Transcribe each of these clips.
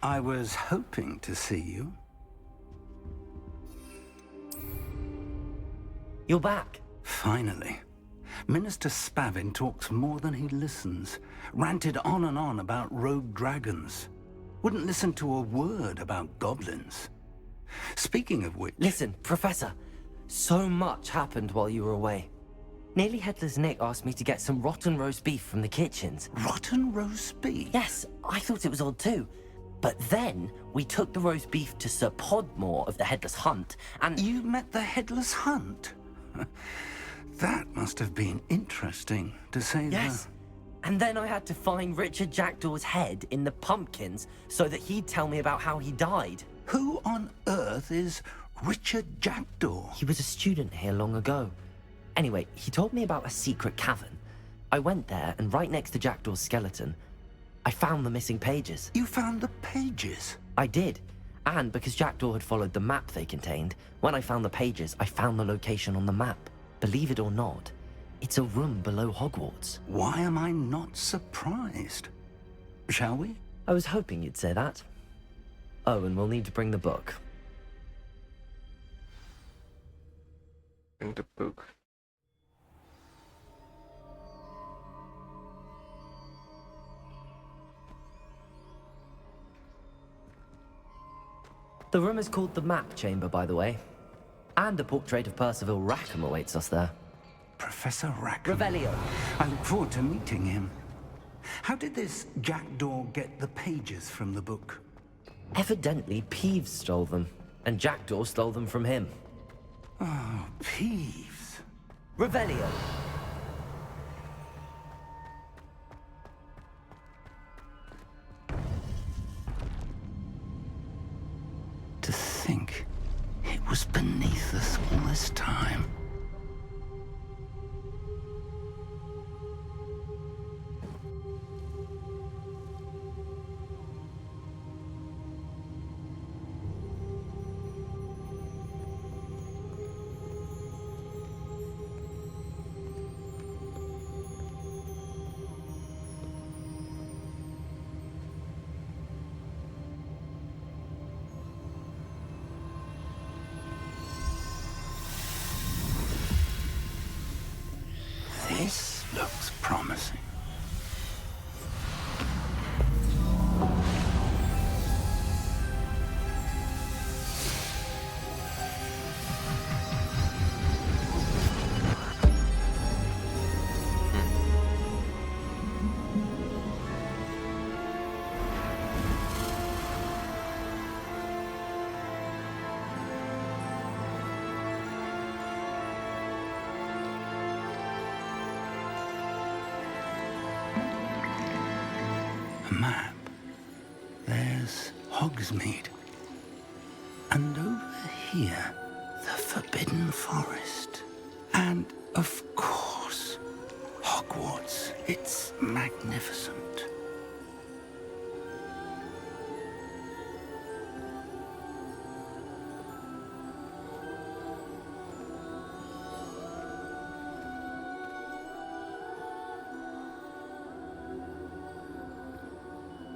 I was hoping to see you. You're back. Finally. Minister Spavin talks more than he listens. Ranted on and on about rogue dragons. Wouldn't listen to a word about goblins. Speaking of which... Listen, Professor. So much happened while you were away. Nearly Headless Nick asked me to get some rotten roast beef from the kitchens. Rotten roast beef? Yes, I thought it was odd too. But then, we took the roast beef to Sir Podmore of the Headless Hunt, and... You met the Headless Hunt? That must have been interesting, to say the... Yes. And then I had to find Richard Jackdaw's head in the pumpkins so that he'd tell me about how he died. Who on earth is Richard Jackdaw? He was a student here long ago. Anyway, he told me about a secret cavern. I went there, and right next to Jackdaw's skeleton, I found the missing pages. You found the pages? I did. And because Jackdaw had followed the map they contained, when I found the pages, I found the location on the map. Believe it or not, it's a room below Hogwarts. Why am I not surprised? Shall we? I was hoping you'd say that. Oh, and we'll need to bring the book. Bring the book. The room is called the Map Chamber, by the way. And a portrait of Percival Rackham awaits us there. Professor Rackham. Revelio. I look forward to meeting him. How did this Jackdaw get the pages from the book? Evidently, Peeves stole them, and Jackdaw stole them from him. Oh, Peeves. Revelio. To think it was beneath us all this time. This looks promising. Map. There's Hogsmeade. And over here, the Forbidden Forest. And, of course, Hogwarts. It's magnificent.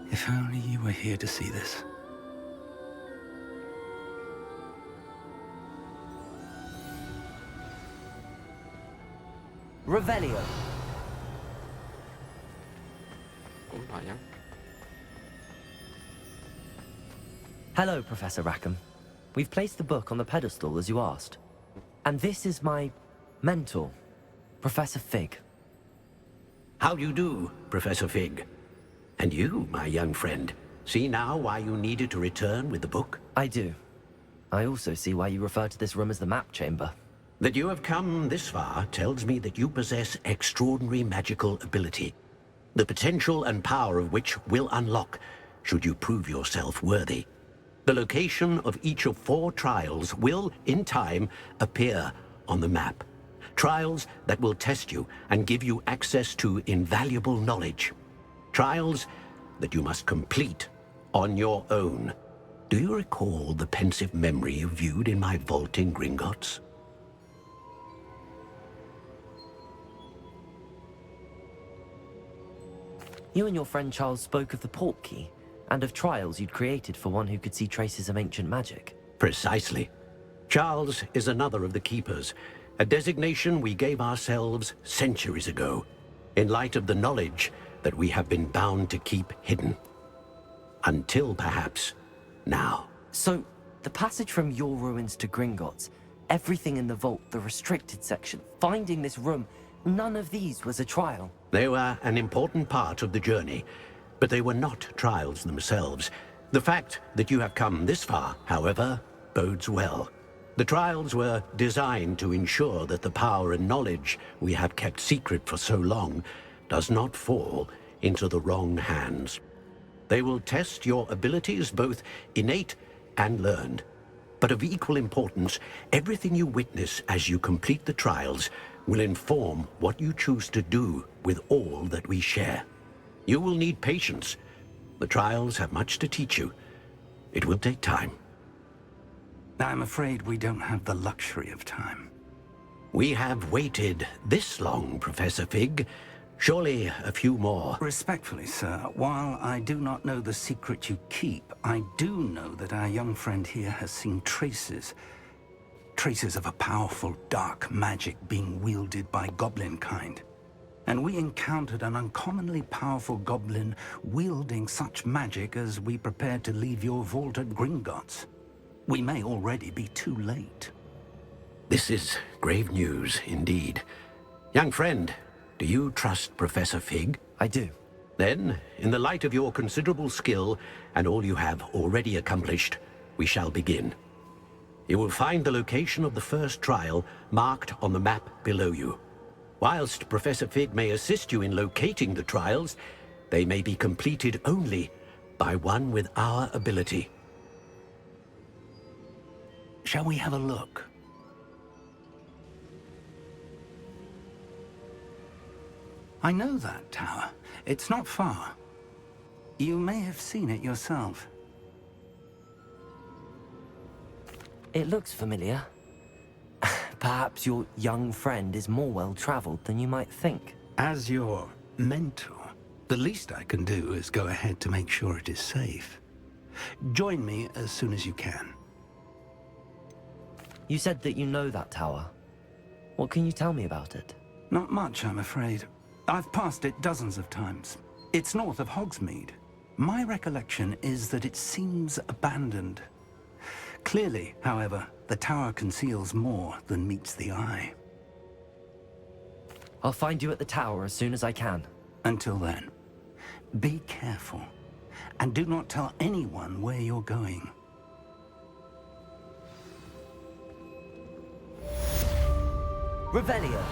If only you were here to see this. Revelio. Oh, banyak. Hello, Professor Rackham. We've placed the book on the pedestal, as you asked. And this is my mentor, Professor Fig. How do you do, Professor Fig? And you, my young friend, see now why you needed to return with the book? I do. I also see why you refer to this room as the Map Chamber. That you have come this far tells me that you possess extraordinary magical ability, the potential and power of which will unlock should you prove yourself worthy. The location of each of 4 trials will, in time, appear on the map. Trials that will test you and give you access to invaluable knowledge. Trials that you must complete on your own. Do you recall the pensive memory you viewed in my vault in Gringotts? You and your friend Charles spoke of the Portkey. And of trials you'd created for one who could see traces of ancient magic. Precisely. Charles is another of the Keepers, a designation we gave ourselves centuries ago, in light of the knowledge that we have been bound to keep hidden. Until, perhaps, now. So, the passage from your ruins to Gringotts, everything in the vault, the restricted section, finding this room, none of these was a trial. They were an important part of the journey, but they were not trials themselves. The fact that you have come this far, however, bodes well. The trials were designed to ensure that the power and knowledge we have kept secret for so long does not fall into the wrong hands. They will test your abilities, both innate and learned. But of equal importance, everything you witness as you complete the trials will inform what you choose to do with all that we share. You will need patience. The trials have much to teach you. It will take time. I'm afraid we don't have the luxury of time. We have waited this long, Professor Fig. Surely a few more. Respectfully, sir, while I do not know the secret you keep, I do know that our young friend here has seen traces of a powerful dark magic being wielded by goblin kind. And we encountered an uncommonly powerful goblin wielding such magic as we prepared to leave your vault at Gringotts. We may already be too late. This is grave news indeed. Young friend, do you trust Professor Fig? I do. Then, in the light of your considerable skill and all you have already accomplished, we shall begin. You will find the location of the first trial marked on the map below you. Whilst Professor Fig may assist you in locating the trials, they may be completed only by one with our ability. Shall we have a look? I know that tower. It's not far. You may have seen it yourself. It looks familiar. Perhaps your young friend is more well-traveled than you might think. As your mentor, the least I can do is go ahead to make sure it is safe. Join me as soon as you can. You said that you know that tower. What can you tell me about it? Not much, I'm afraid. I've passed it dozens of times. It's north of Hogsmeade. My recollection is that it seems abandoned. Clearly, however, the tower conceals more than meets the eye. I'll find you at the tower as soon as I can. Until then, be careful, and do not tell anyone where you're going. Revelio!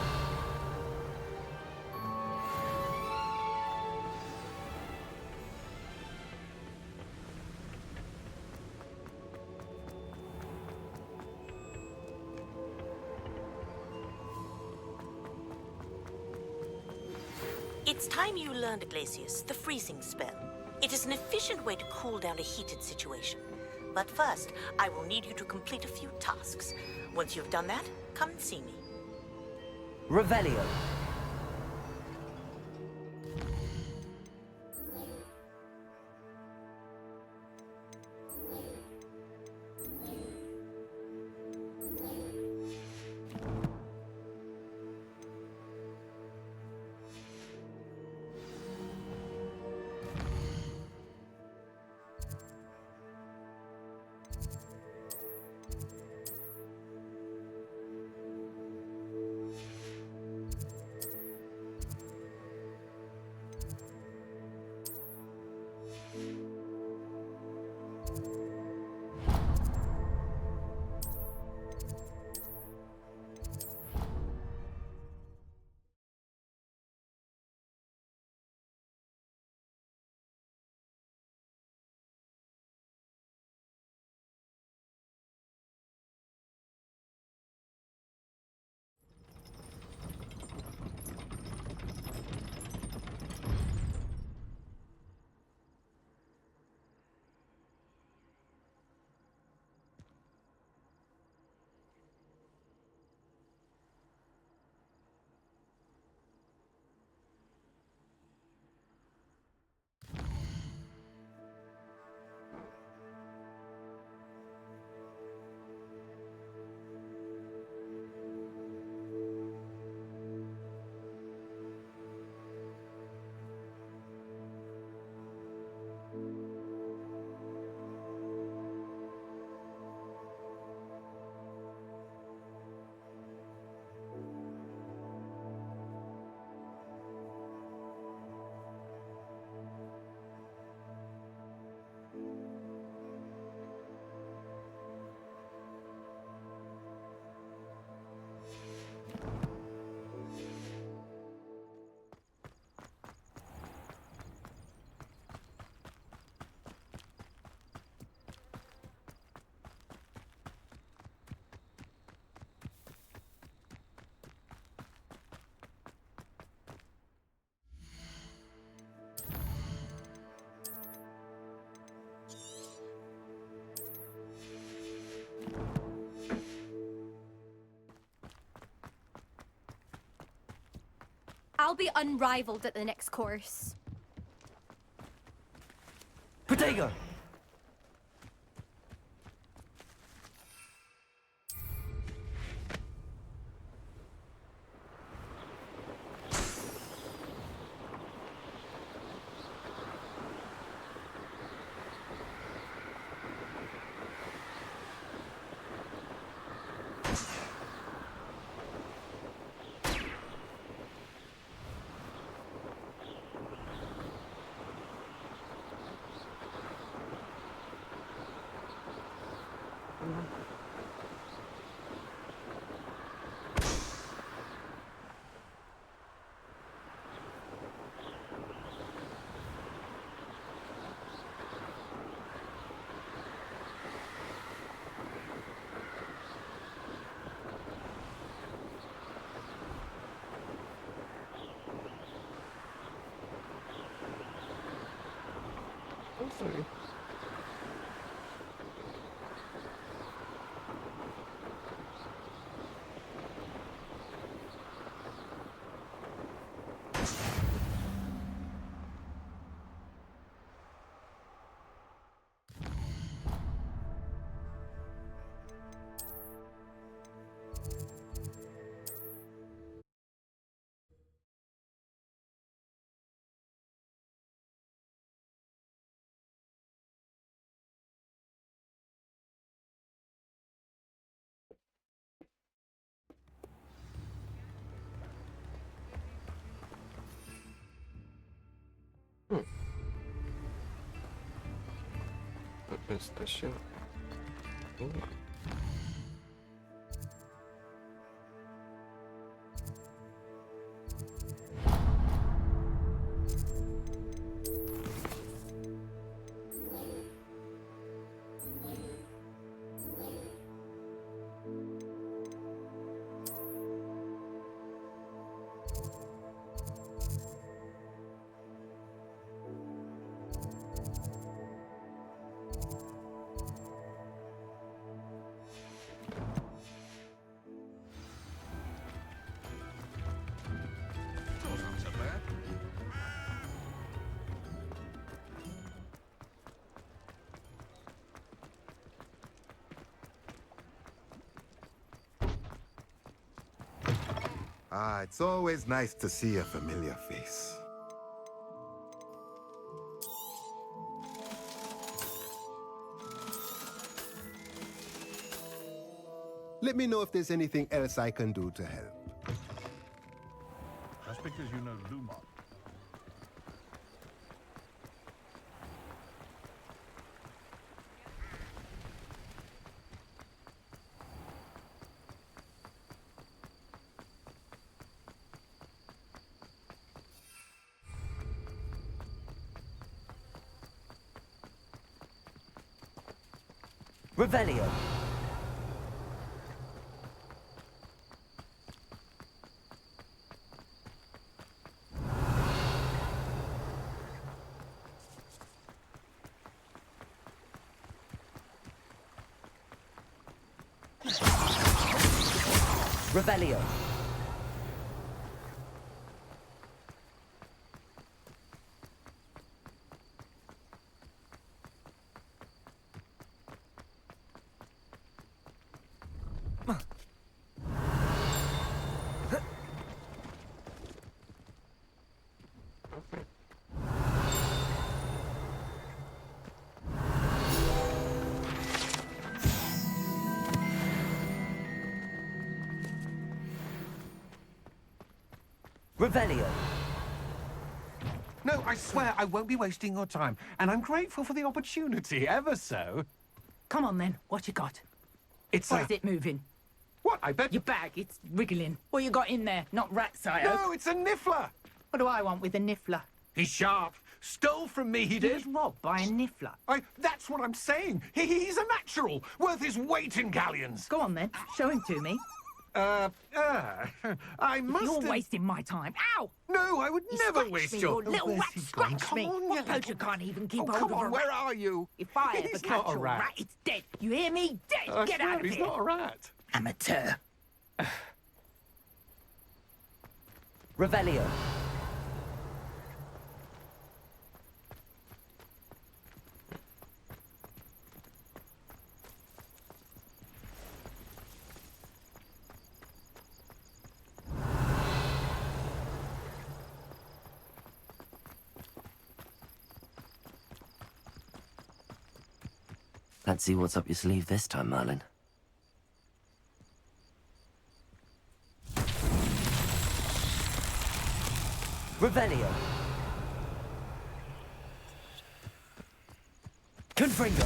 It's time you learned, Glacius, the freezing spell. It is an efficient way to cool down a heated situation. But first, I will need you to complete a few tasks. Once you've done that, come and see me. Revelio! I'll be unrivaled at the next course. Protego! Oh, sorry. Open station. Ooh. Ah, it's always nice to see a familiar face. Let me know if there's anything else I can do to help. That's because you know Luma. Revelio. Revelio. Revelio. No, I swear I won't be wasting your time, and I'm grateful for the opportunity, ever so. Come on then, what you got? It's Or is it moving? What, I bet... Your bag, it's wriggling. What you got in there? Not rat sire. No, it's a niffler! What do I want with a niffler? He's sharp. Stole from me, he He did. was robbed by a niffler. That's what I'm saying. He's a natural, worth his weight in galleons. Go on then, show him to me. I must You're have... wasting my time. Ow! No, I would You never scratched waste me, your... you little where's rat he gone? scratched Come me. on, you What poacher little- can't even keep Oh, hold come of a on, where rat? are you? If I ever He's catch not a a rat. rat, it's dead. You hear me? Dead. I Get swear out of he's here. not a rat. Amateur. Revelio. Let's see what's up your sleeve this time, Merlin. Revelio. Confringo.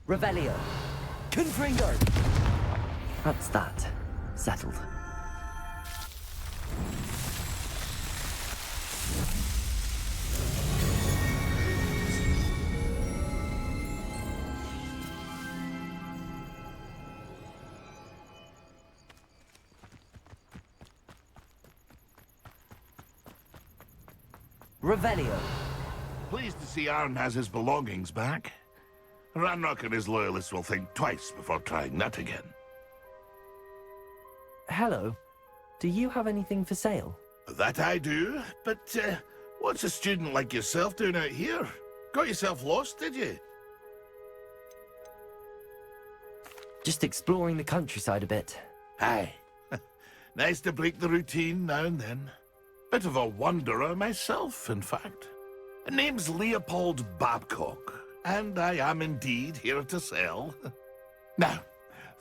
Revelio. Confringo. That's that. Settled. Revelio. Pleased to see Arn has his belongings back. Ranrock and his loyalists will think twice before trying that again. Hello. Do you have anything for sale? That I do, but what's a student like yourself doing out here? Got yourself lost, did you? Just exploring the countryside a bit. Aye. Nice to break the routine now and then. Bit of a wanderer myself, in fact. Name's Leopold Babcock, and I am indeed here to sell. Now,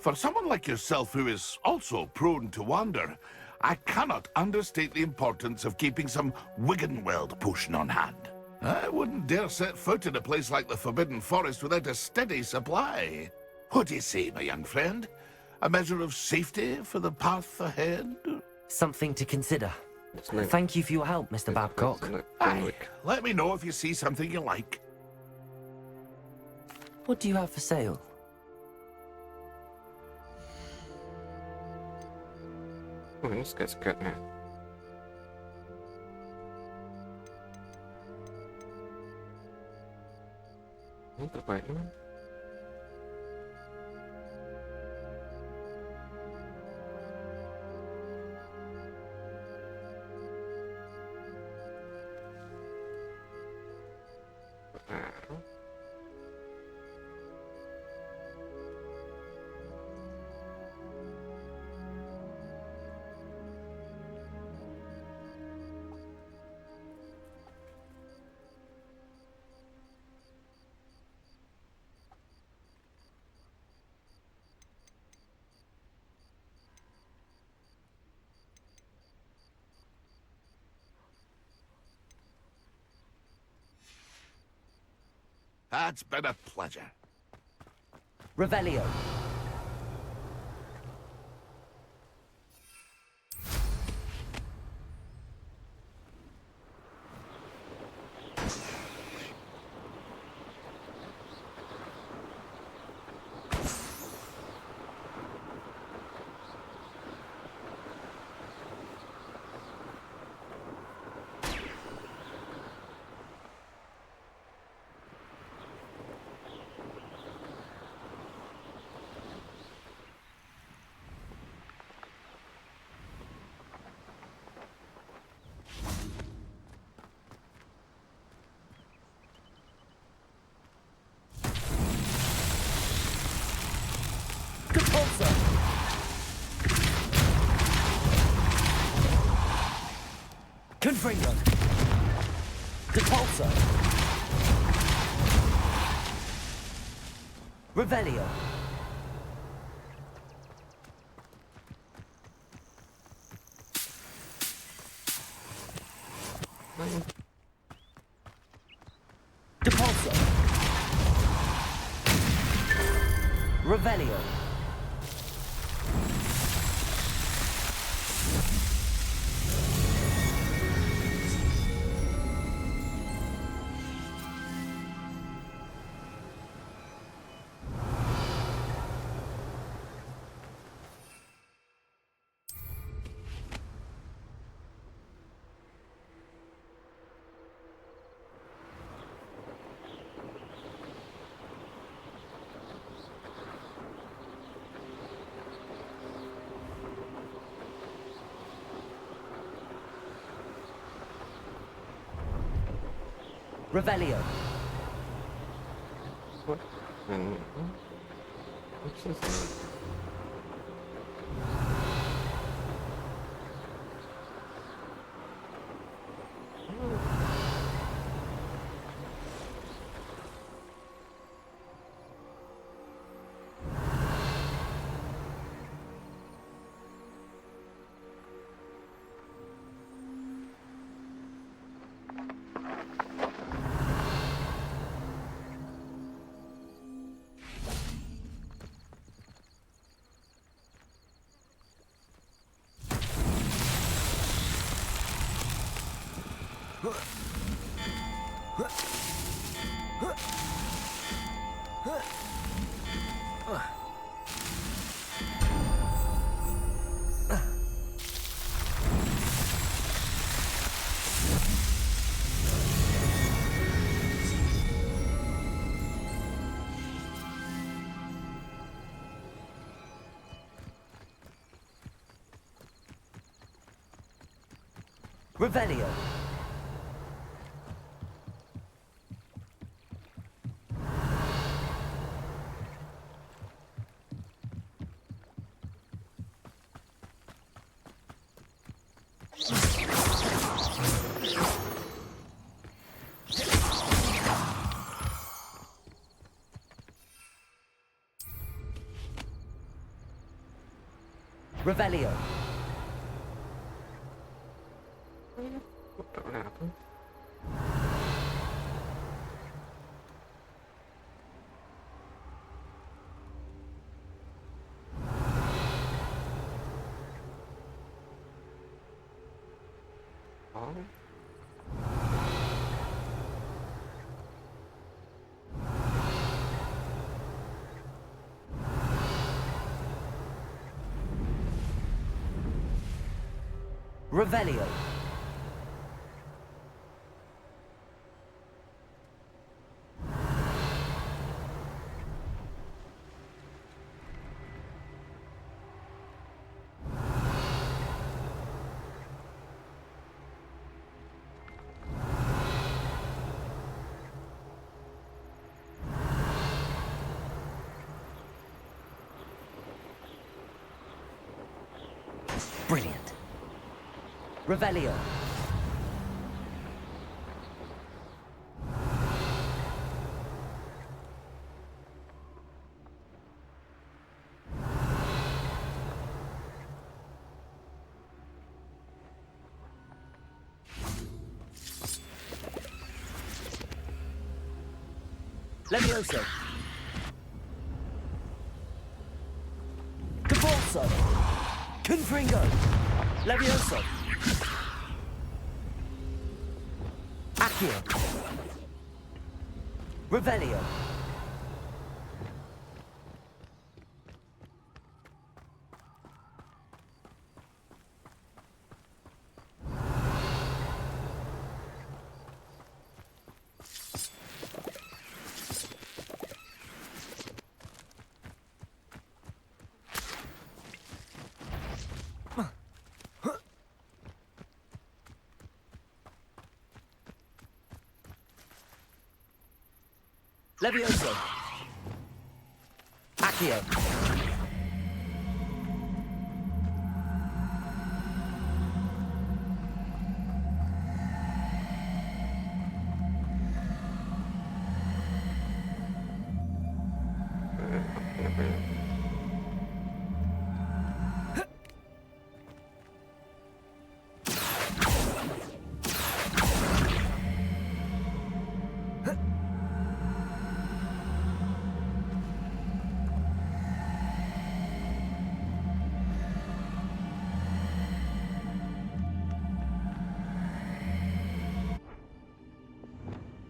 for someone like yourself who is also prone to wander, I cannot understate the importance of keeping some Wiggenweld potion on hand. I wouldn't dare set foot in a place like the Forbidden Forest without a steady supply. What do you say, my young friend? A measure of safety for the path ahead? Something to consider. It's not, Thank you for your help, Mr. Babcock. it's not Aye, Kenwick. let me know if you see something you like. What do you have for sale? Oh, this guy's good now. Need the white one. It's been a pleasure. Revelio. Confringo. Depulso. Revelio. Depulso. Revelio. Revelio. What? And what's this? One? Revelio. Revelio. Tak boleh apa. Oh. Revelio. Brilliant. Revelio. Levioso. Cabalso. Confringo. Levioso. Accio. Revelio. Levioso. Accio.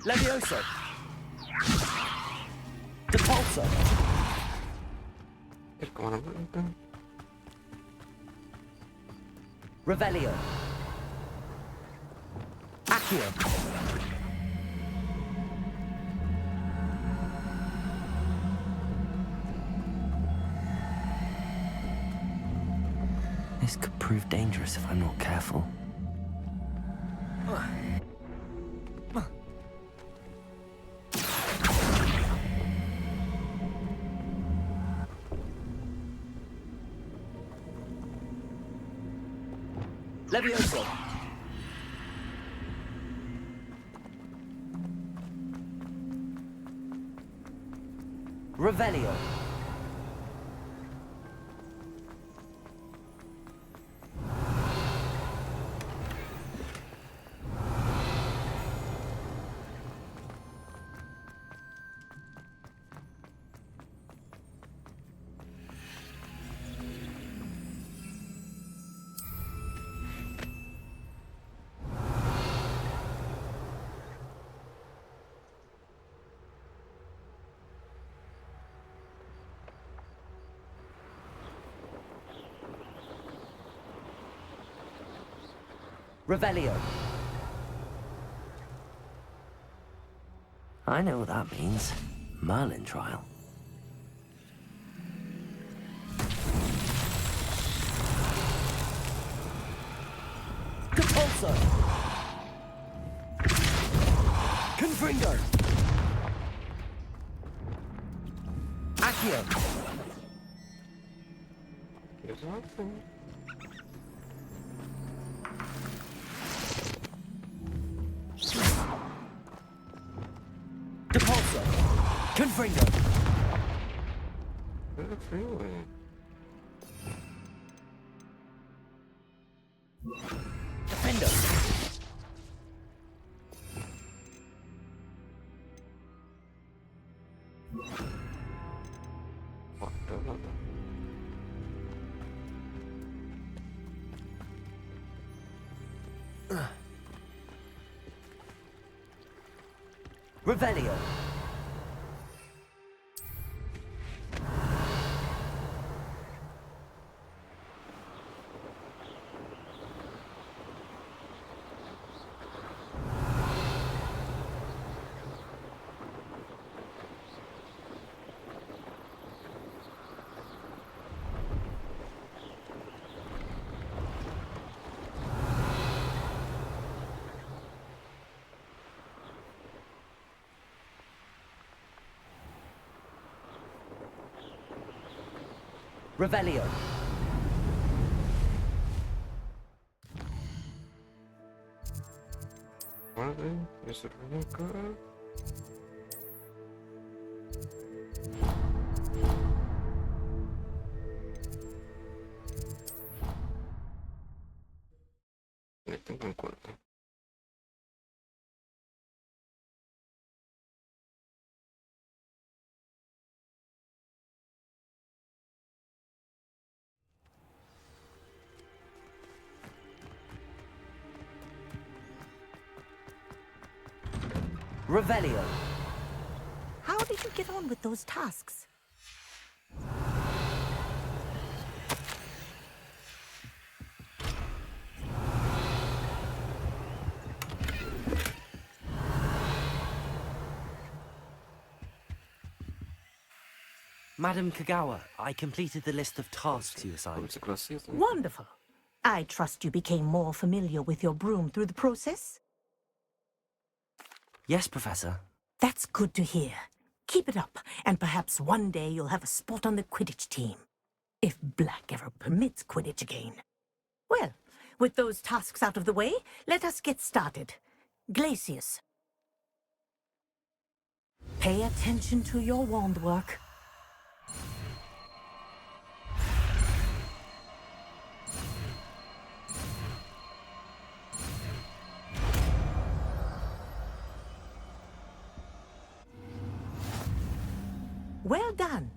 Levioso. Depulso. Kemana-mana itu. Revelio. Accio. This could prove dangerous if I'm not careful. Levioso. Revelio. Revelio. I know what that means. Merlin trial. Depulso. Confringo. Accio. Exato. Depulso. Confringo. Freeway. Defender. What the? Revelio. Revelio. Vale, eso viene acá. Le tengo en cuenta. Revelio. How did you get on with those tasks? Madam Kagawa, I completed the list of tasks you assigned. Wonderful. I trust you became more familiar with your broom through the process? Yes, Professor. That's good to hear. Keep it up, and perhaps one day you'll have a spot on the Quidditch team. If Black ever permits Quidditch again. Well, with those tasks out of the way, let us get started. Glacius. Pay attention to your wand work. Well done.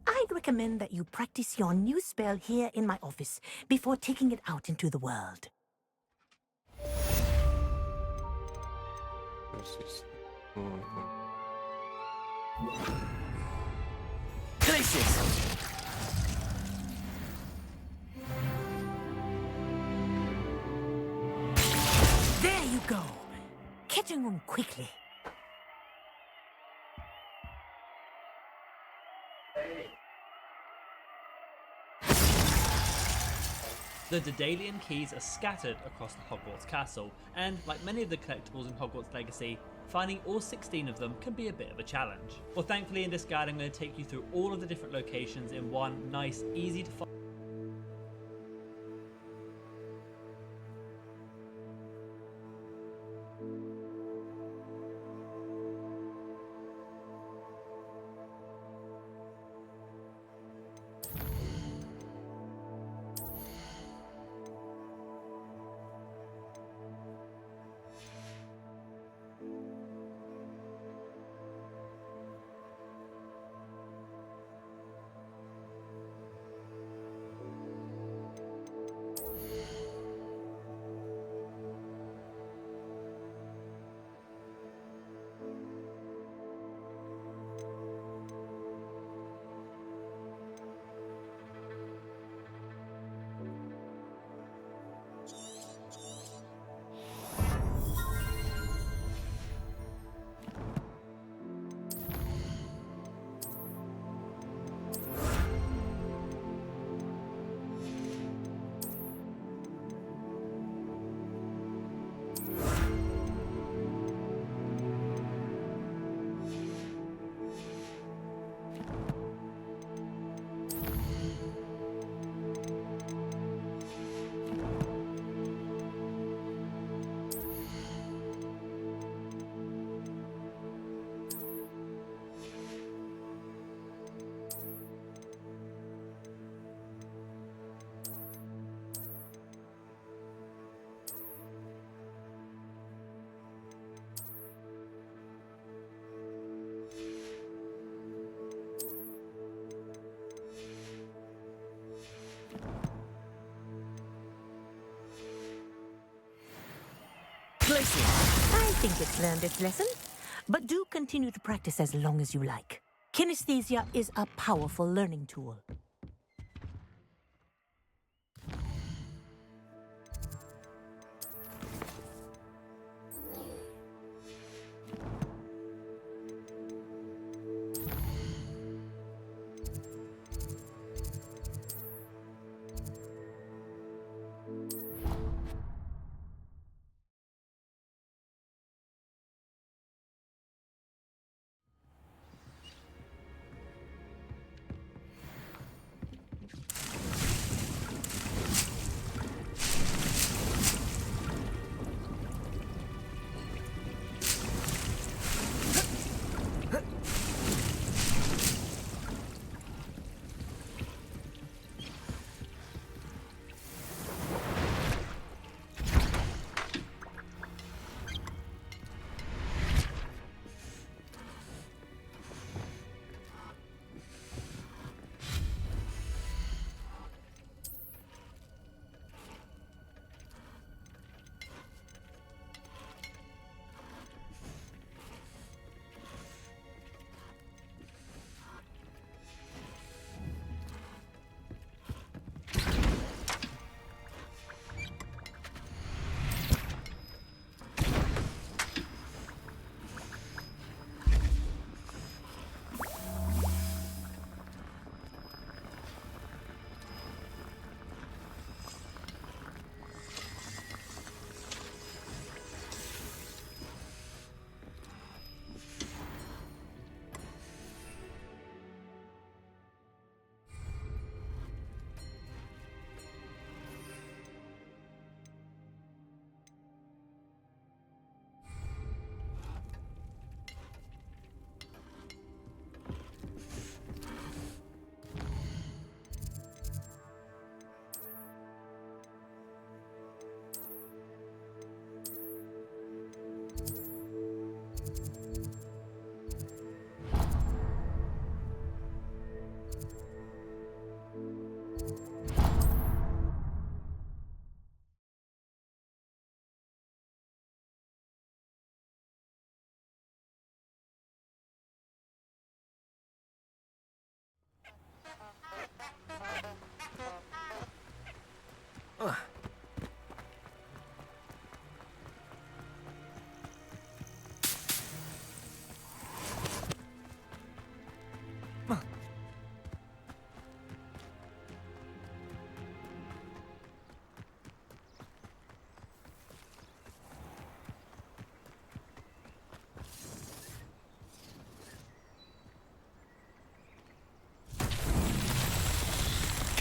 I'd recommend that you practice your new spell here in my office before taking it out into the world. Glacius! There you go. Catching on quickly. The Daedalian keys are scattered across the Hogwarts castle, and like many of the collectibles in Hogwarts Legacy, finding all 16 of them can be a bit of a challenge. Well, thankfully in this guide I'm going to take you through all of the different locations in one nice, easy to find. I think it's learned its lesson, but do continue to practice as long as you like. Kinesthesia is a powerful learning tool.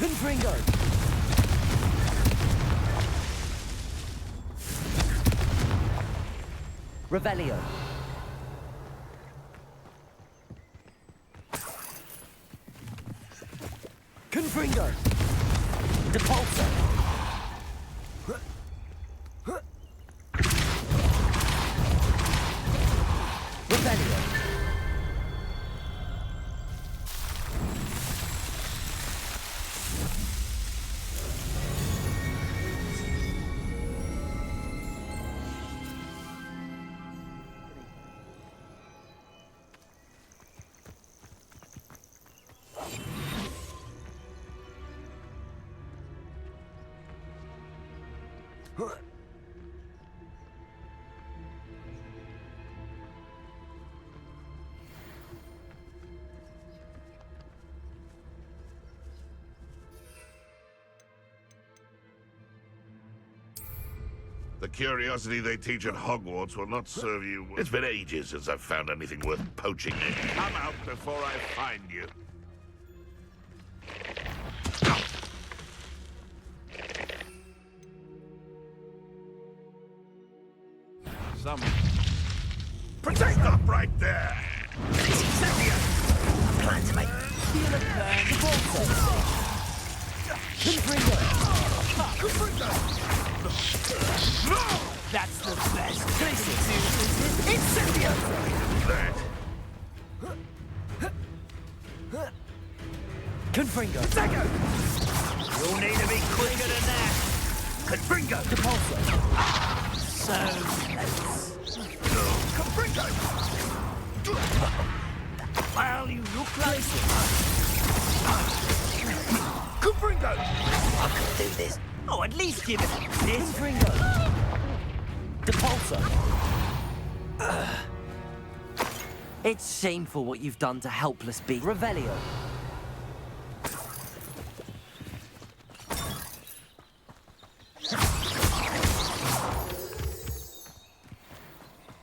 Confringo! Revelio. Confringo! Depulso! Revelio! The curiosity they teach at Hogwarts will not serve you. It's been ages since I've found anything worth poaching. Come out before I find you. Protect up right there! Plan to make... Feel a plan. Depulso! Confringo! That's the best. Incendio! Confringo! You'll need to be quicker than that. Confringo! Depulso. So close. Confringo! Well, you look like... Confringo! I can do this. Oh, at least give it this. Confringo. Depulso. It's shameful what you've done to helpless beasts. Revelio.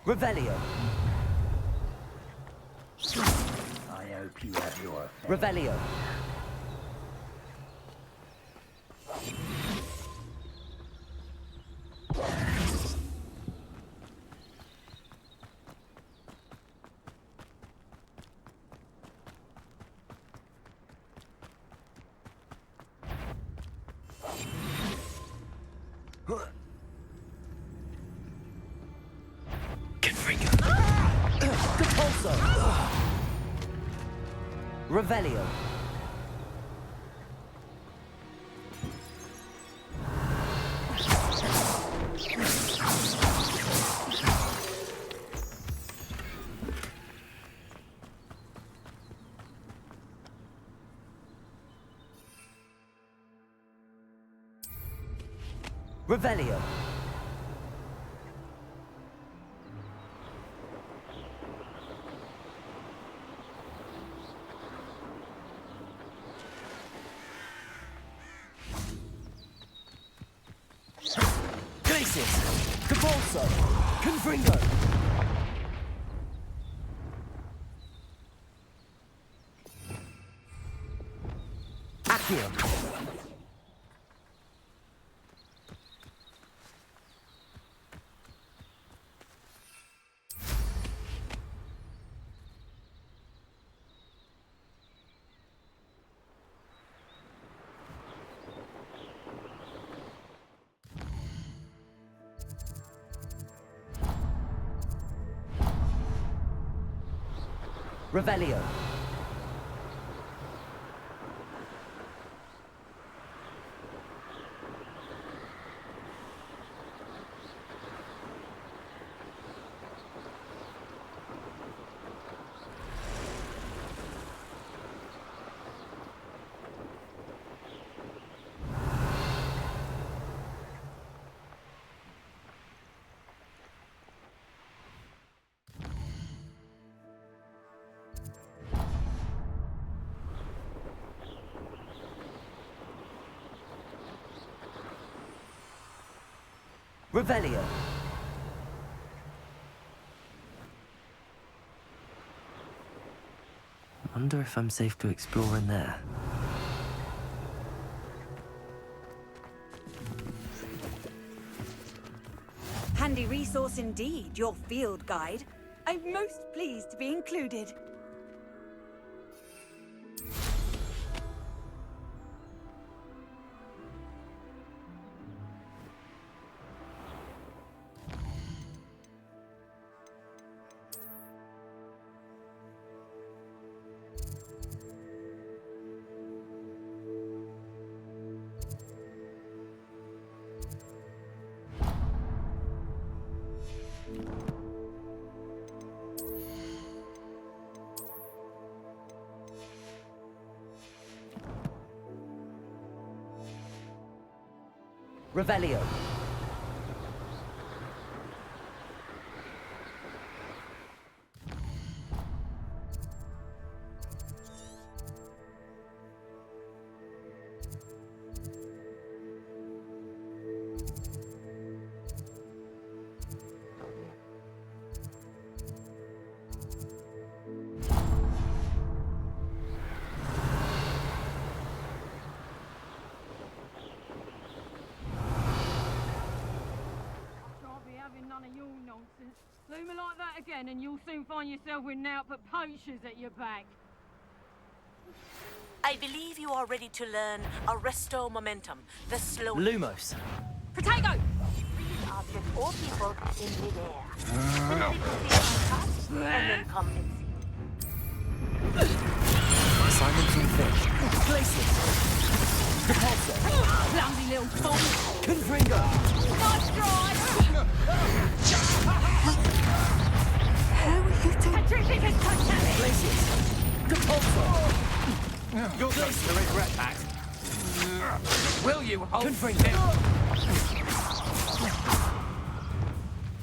Revelio. I hope you have your affair. Revelio. Depulso. Revelio. Revelio. Glacius. Depulso. Confringo. Accio. Revelio. Revelio. Wonder if I'm safe to explore in there. Handy resource indeed, your field guide. I'm most pleased to be included. Revelio. Do me like that again and you'll soon find yourself with naught but poachers at your back. I believe you are ready to learn Arresto Momentum, the slow... Lumos. Potato! Freeze objects or people in midair. And then come and see. Simon from Fish. Glacius. Clumsy little fool. Confringo! Nice try! How are you doing? Patricia just touched at me! Glacius! Compulso! You're going to regret that. Will you hold Confringo! him?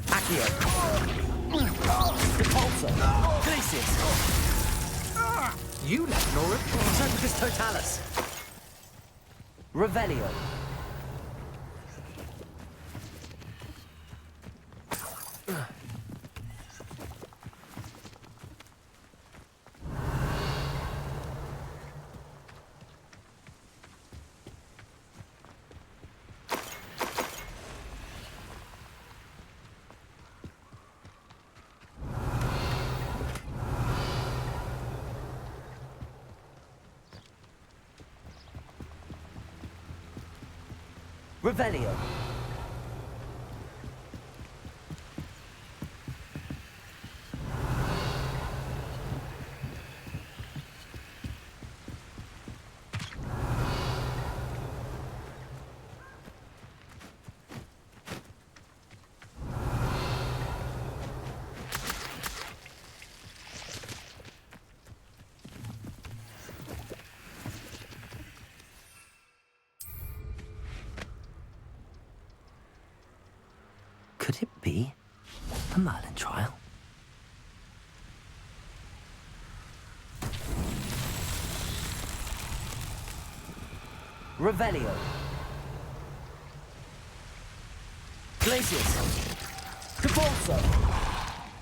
Accio! Compulso! Glacius! You left Nora. Tempus Totalis! Revelio! Revelio! Could it be the Merlin trial? Revelio! Glacius! Compulso!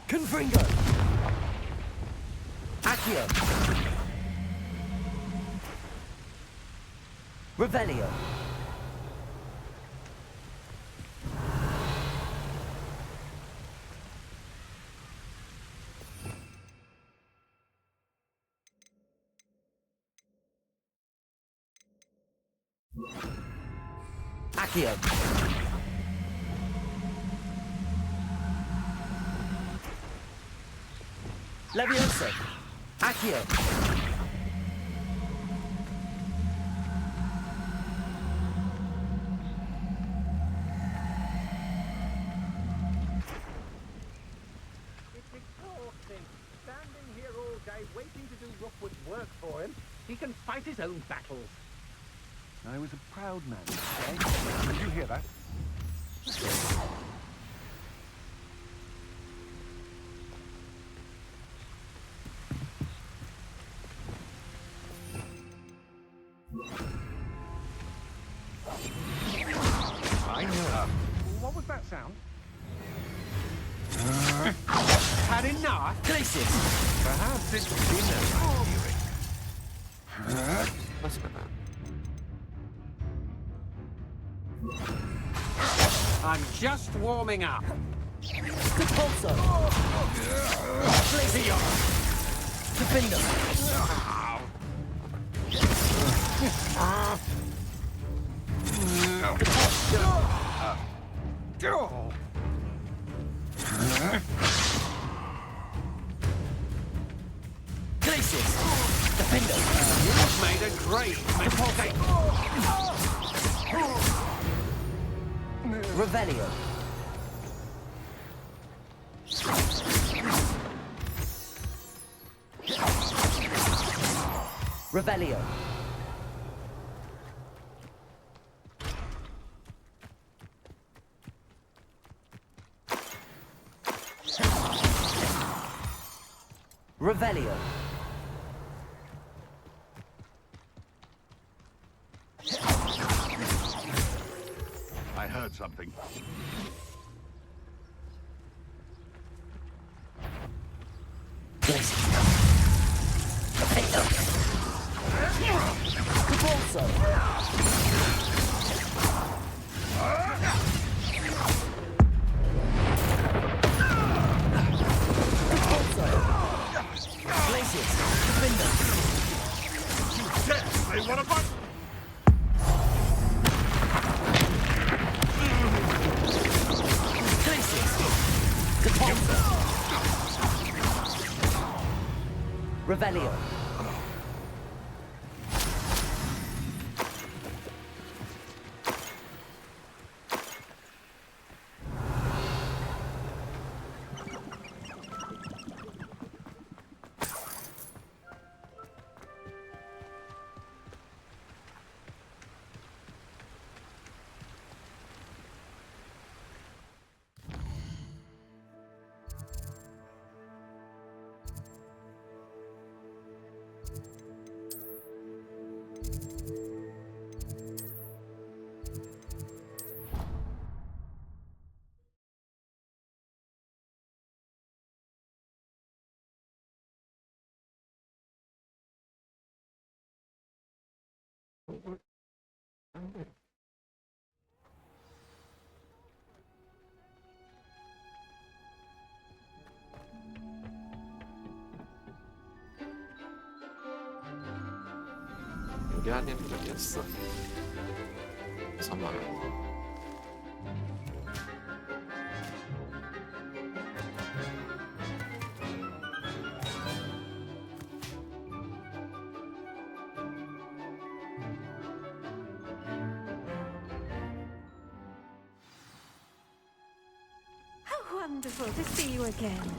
Confringo! Accio! Revelio! Accio! Levioso! Accio! It's exhausting. Standing here all day waiting to do Rookwood's work for him. He can fight his own battles. I was a proud man, okay? Did you hear that? I know. What was that sound? Had enough? Glacius! Perhaps it's dinner I'm hearing. What's that? I'm just warming up. Compulso! Glacius! Defender! Glacius! Defender! You've made a great mistake. Revelio! Revelio! Revelio! I heard something. They want to fight. Revelio. ini. Guardian Leviosa. Sama. How wonderful to see you again.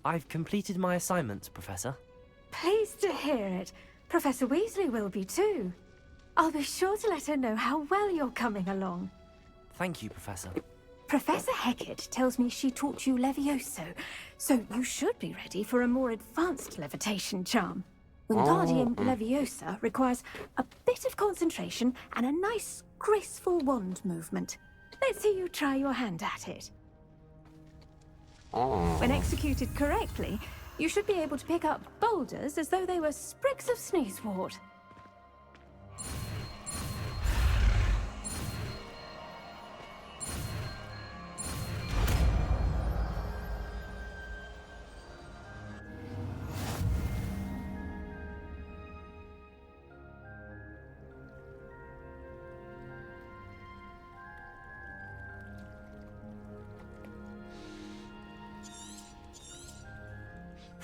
I've completed my assignments, Professor. Pleased to hear it. Professor Weasley will be too. I'll be sure to let her know how well you're coming along. Thank you, Professor. Professor Hecat tells me she taught you Levioso, so you should be ready for a more advanced levitation charm. Wingardium Leviosa requires a bit of concentration and a nice, graceful wand movement. Let's see you try your hand at it. When executed correctly, you should be able to pick up boulders as though they were sprigs of sneezewort.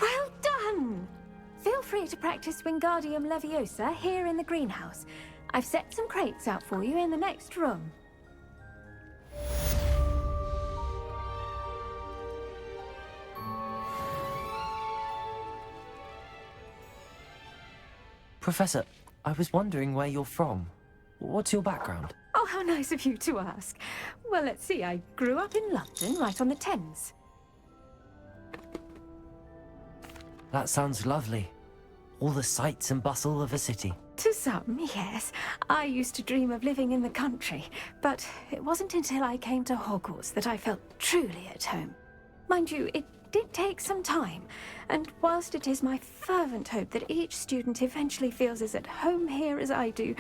Well done! Feel free to practice Wingardium Leviosa here in the greenhouse. I've set some crates out for you in the next room. Professor, I was wondering where you're from. What's your background? Oh, how nice of you to ask. Well, let's see. I grew up in London, right on the Thames. That sounds lovely. All the sights and bustle of a city. To some, yes. I used to dream of living in the country, but it wasn't until I came to Hogwarts that I felt truly at home. Mind you, it did take some time, and whilst it is my fervent hope that each student eventually feels as at home here as I do,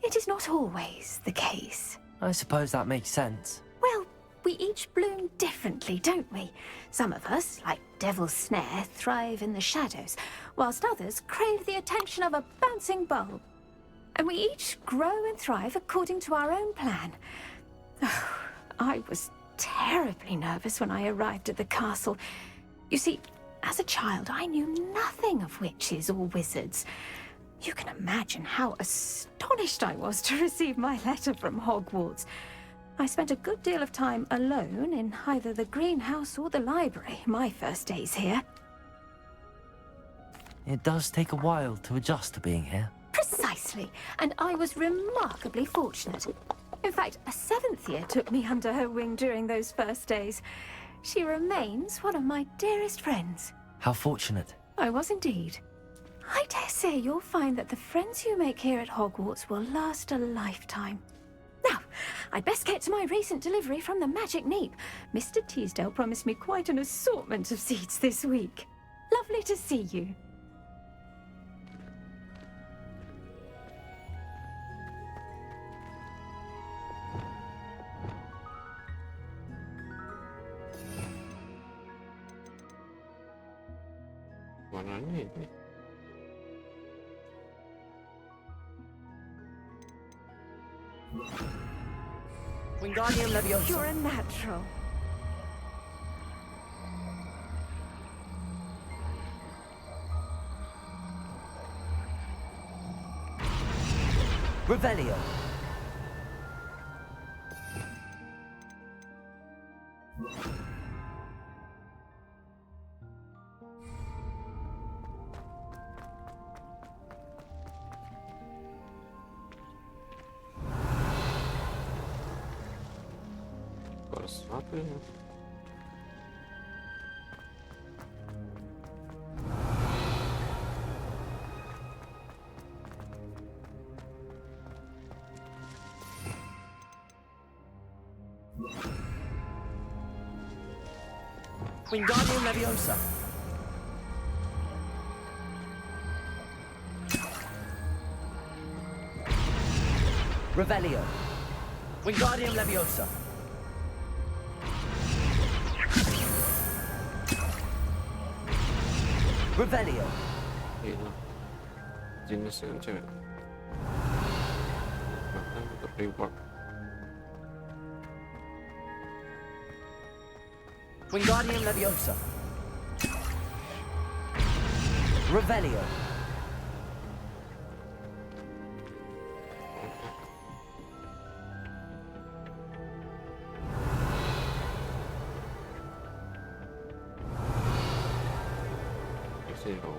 it is not always the case. I suppose that makes sense. Well, we each bloom differently, don't we? Some of us, like Devil's Snare, thrive in the shadows, whilst others crave the attention of a bouncing bulb. And we each grow and thrive according to our own plan. Oh, I was terribly nervous when I arrived at the castle. You see, as a child, I knew nothing of witches or wizards. You can imagine how astonished I was to receive my letter from Hogwarts. I spent a good deal of time alone in either the greenhouse or the library my first days here. It does take a while to adjust to being here. Precisely, and I was remarkably fortunate. In fact, a seventh year took me under her wing during those first days. She remains one of my dearest friends. How fortunate. I was indeed. I dare say you'll find that the friends you make here at Hogwarts will last a lifetime. Now, I'd best get to my recent delivery from the Magic Neep. Mr. Teasdale promised me quite an assortment of seeds this week. Lovely to see you. Warnanya ini. Wingardium Leviosa. You're a natural. Revelio. Sesuatu ya. Wingardium Leviosa. Revelio. Wingardium Leviosa. Revelio. Gila. Jenis yang cewek. Bahkan untuk reward. Wingardium Leviosa. Revelio. Zero.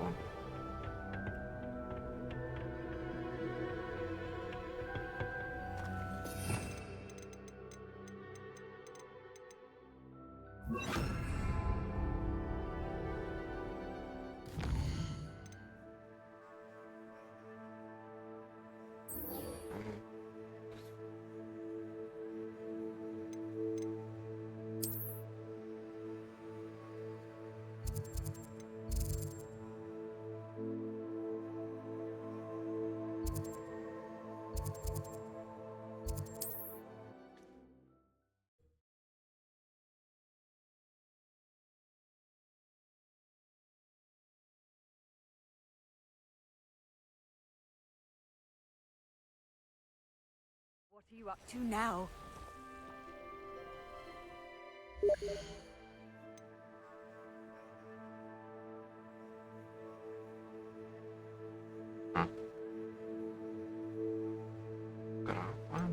What are you up to now? Kerapan.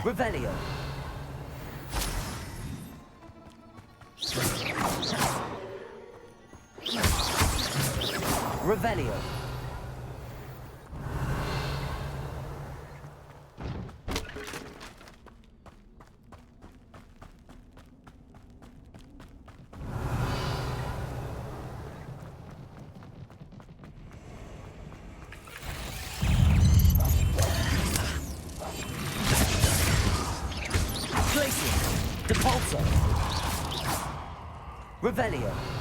Revelio. Revelio. Revelio.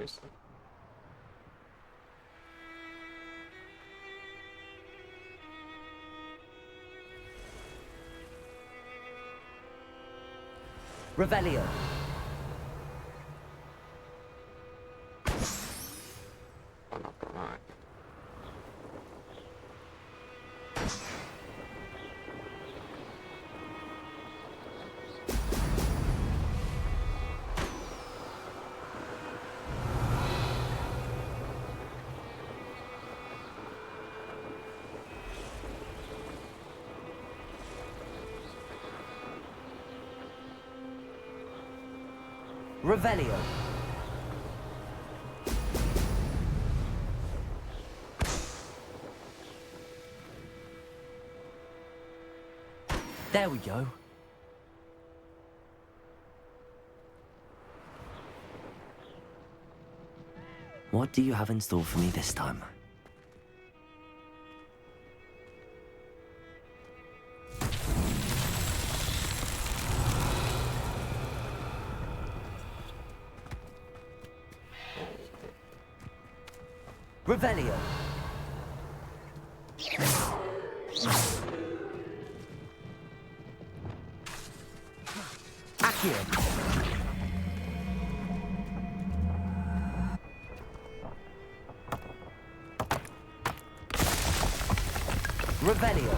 bisa. Revelio. Anak pernah. Revelio. There we go. What do you have in store for me this time? Revelio. Accio. Revelio.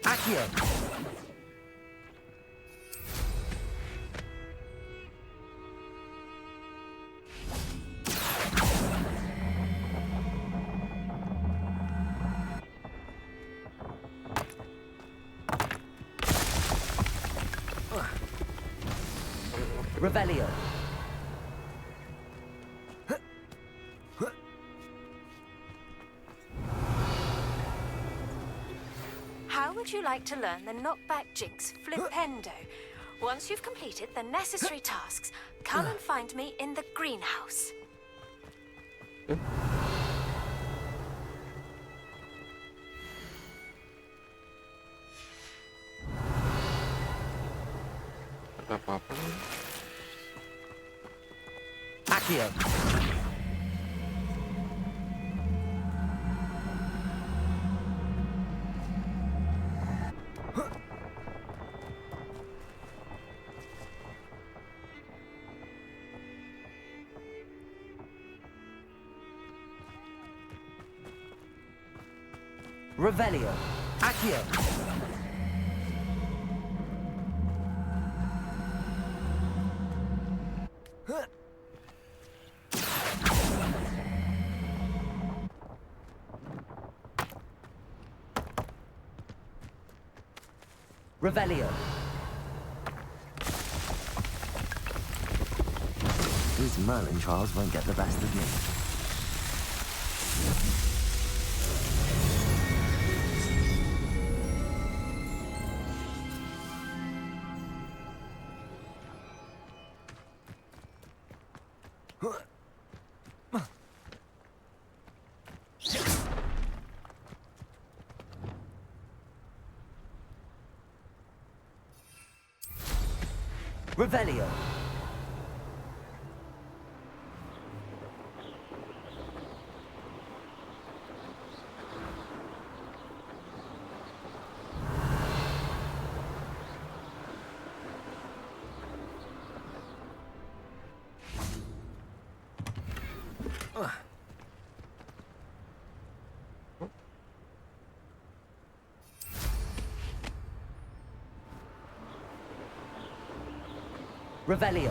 Accio. Revelio. How would you like to learn the knockback jinx flipendo? Once you've completed the necessary tasks, come and find me in the greenhouse. Ada apa-apa nih? Accio. Revelio. Accio. Revelio. These Merlin trials won't get the best of me. Revelio. Revelio.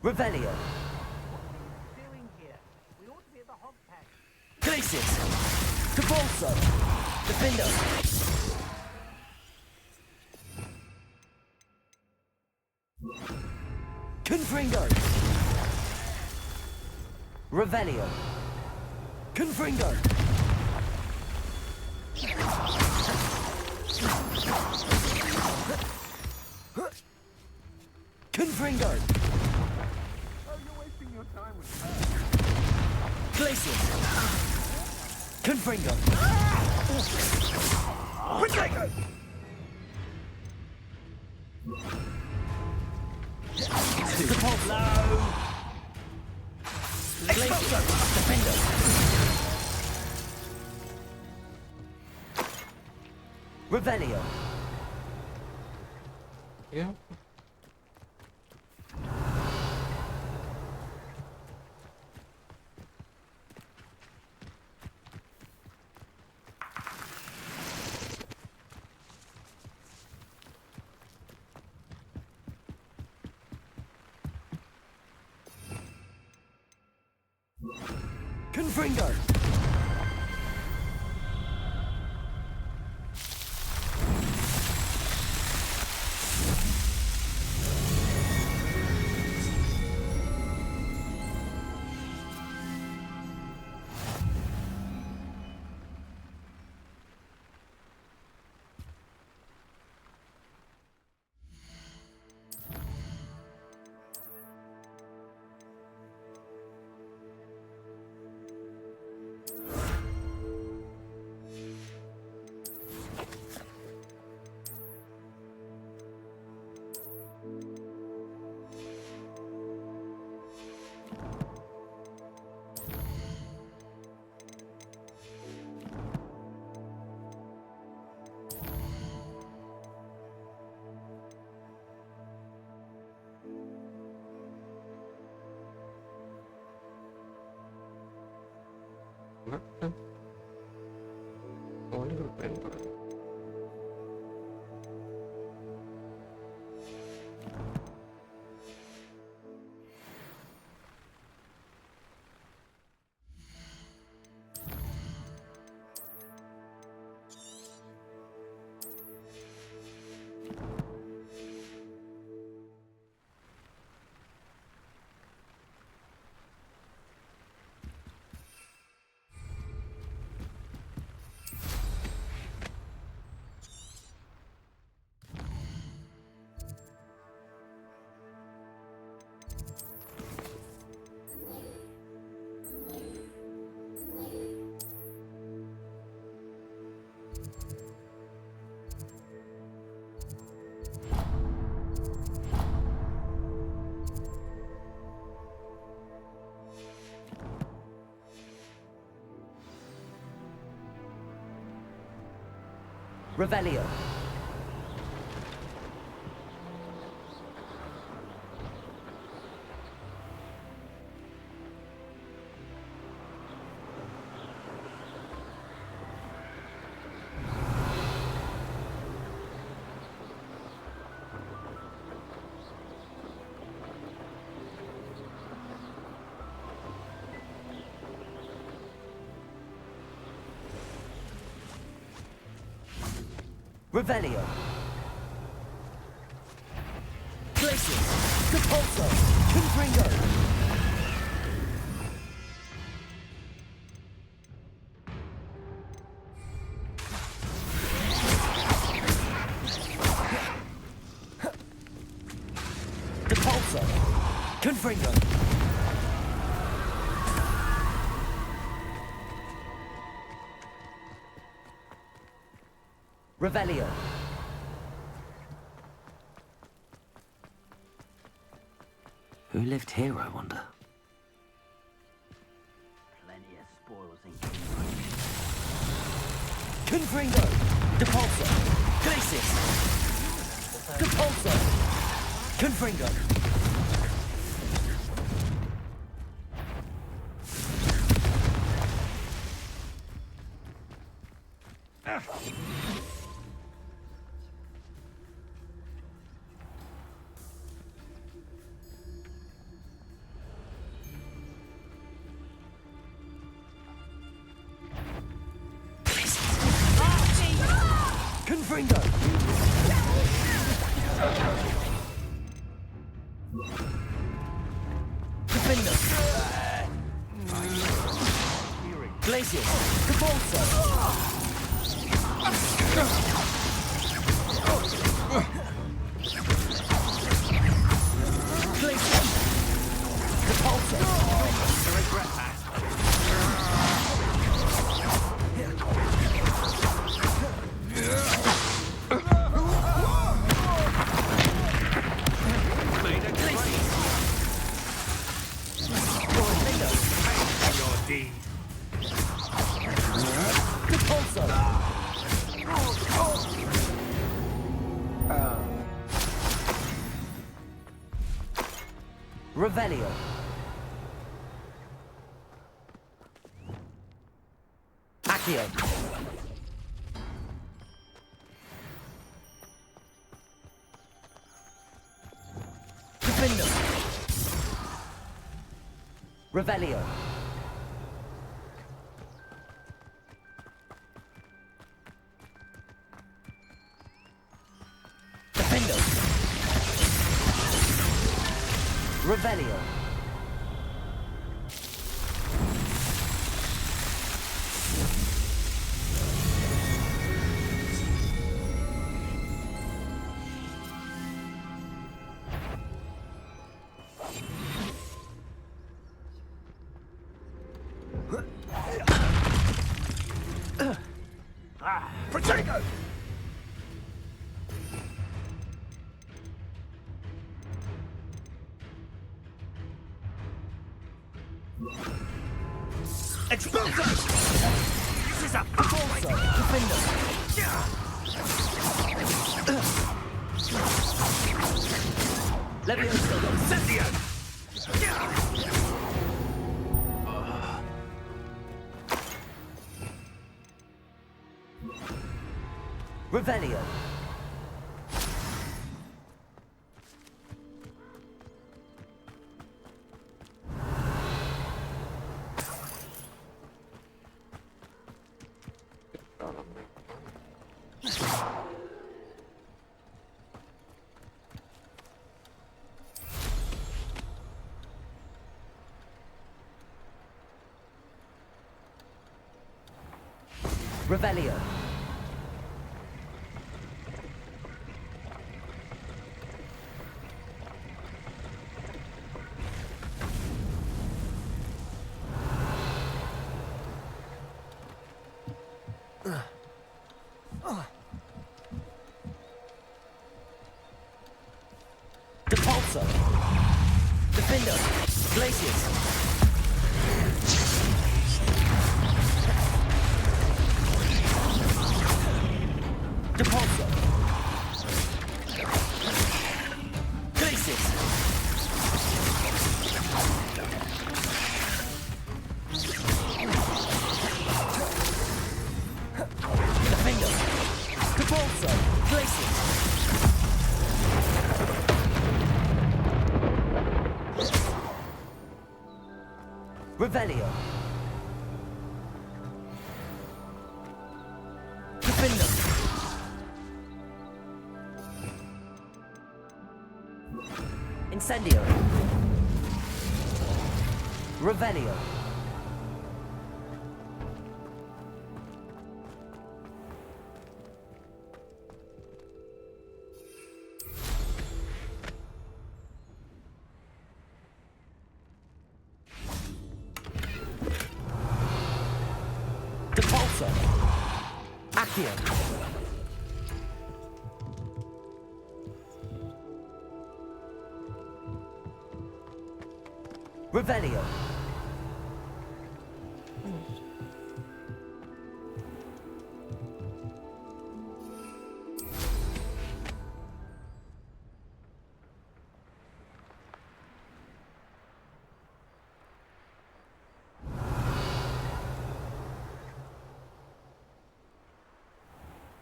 Revelio. Doing here? We ought to be at the hog pen. Glacius! Capulso! Defender! Confringo! Revelio! Confringo! Confringo! Oh, you're wasting your time with that. Glacius! Confringo! Protego! Capulso! Expulso! Defender! Revelio! Yeah. Confringo! Revelio. Revelio. Glacius. Capulso. Confringo. Capulso. Confringo. Revelio. Who lived here, I wonder? Plenty of spoils in Confringo! Depulso! Glacius! Depulso! Confringo! Fringo! Defender! Glacius! Cabalso! Glacius! Cabalso! I regret that. Revelio. Accio. Defender. Revelio. Defender. Revelio. Protego! Expulso! This is a Expulso! Defender! Levioso! Incendio! Revelio. Revelio. Depulso. Defender. Glacius. Depulso. Glacius. Defender. Depulso. Glacius. Revelio. Defender. Incendio. Revelio. Depulso. Accio. Revelio.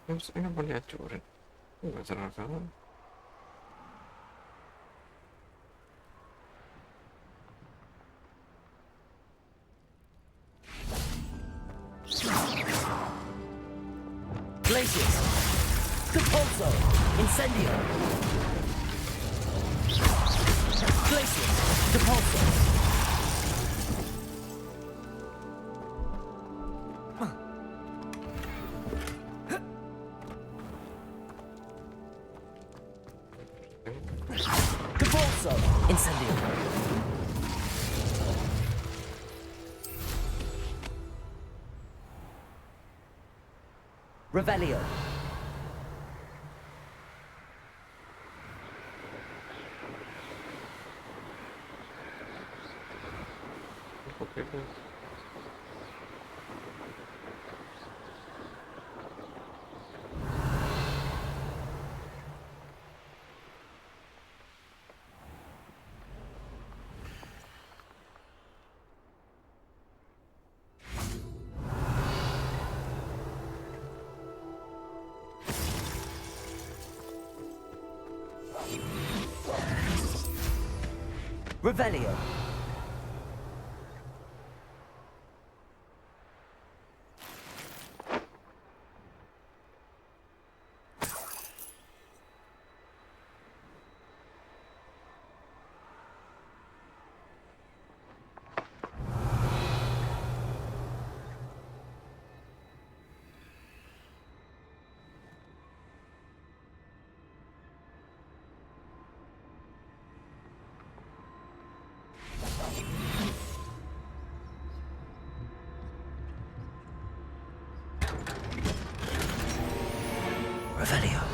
Ini boleh hancurin. Nggak seragam. Glacius. Incendio! Glacius! Depulso! Depulso! Incendio! Revelio! Revelio! Revelio.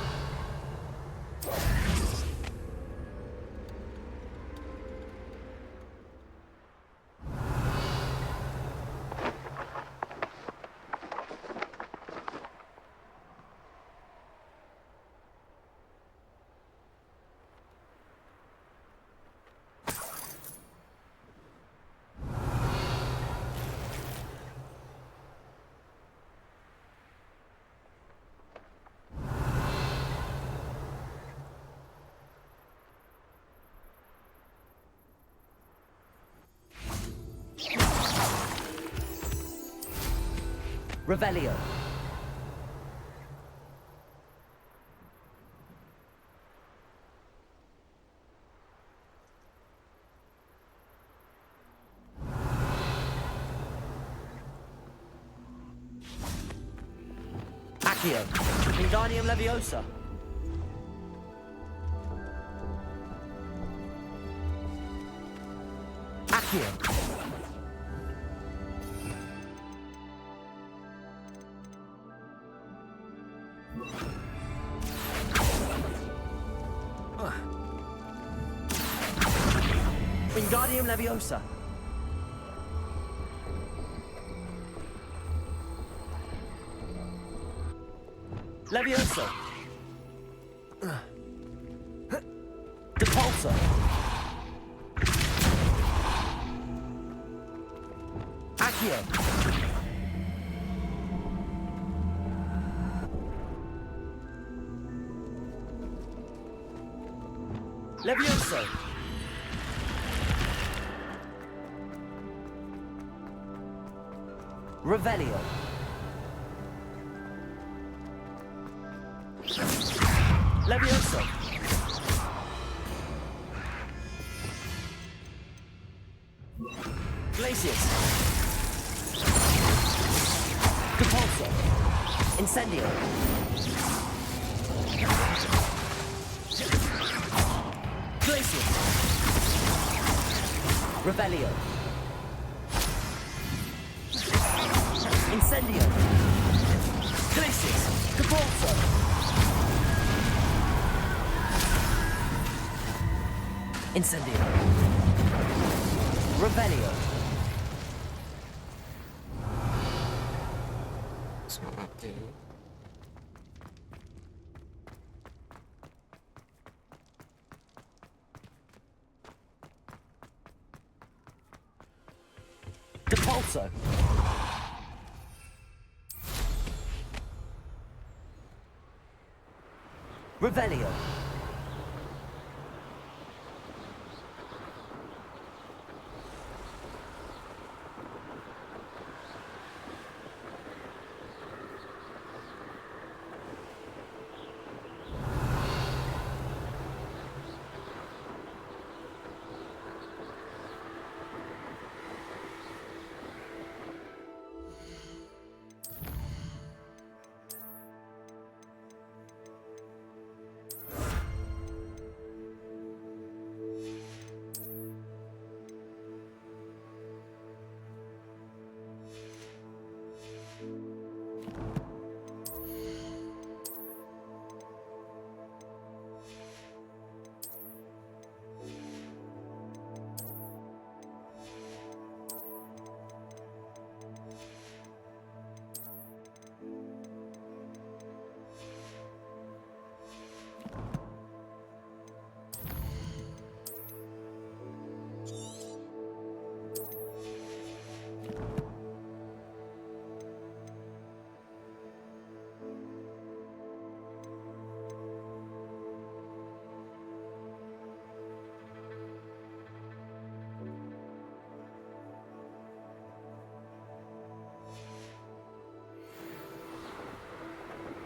Revelio. Accio. Wingardium Leviosa. Accio. Wingardium Leviosa. Leviosa. Depulso. Accio. Levioso. Revelio. Levioso. Glacius. Depulso. Incendio. Glacius. Revelio. Incendio. Glacius. Depulso. Incendio. Revelio. Depulso. Revelio.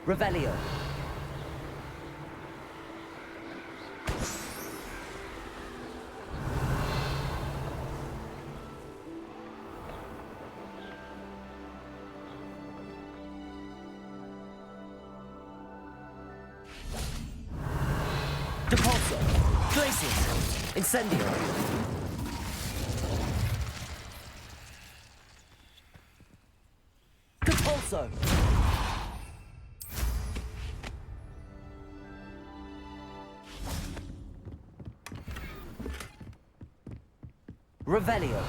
Revelio. Depulso. Glacius. Incendio. Depulso. Revelio.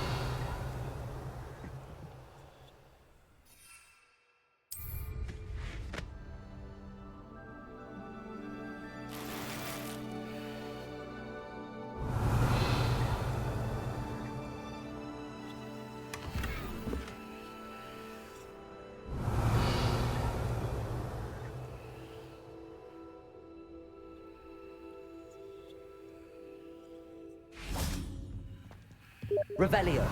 Revelio.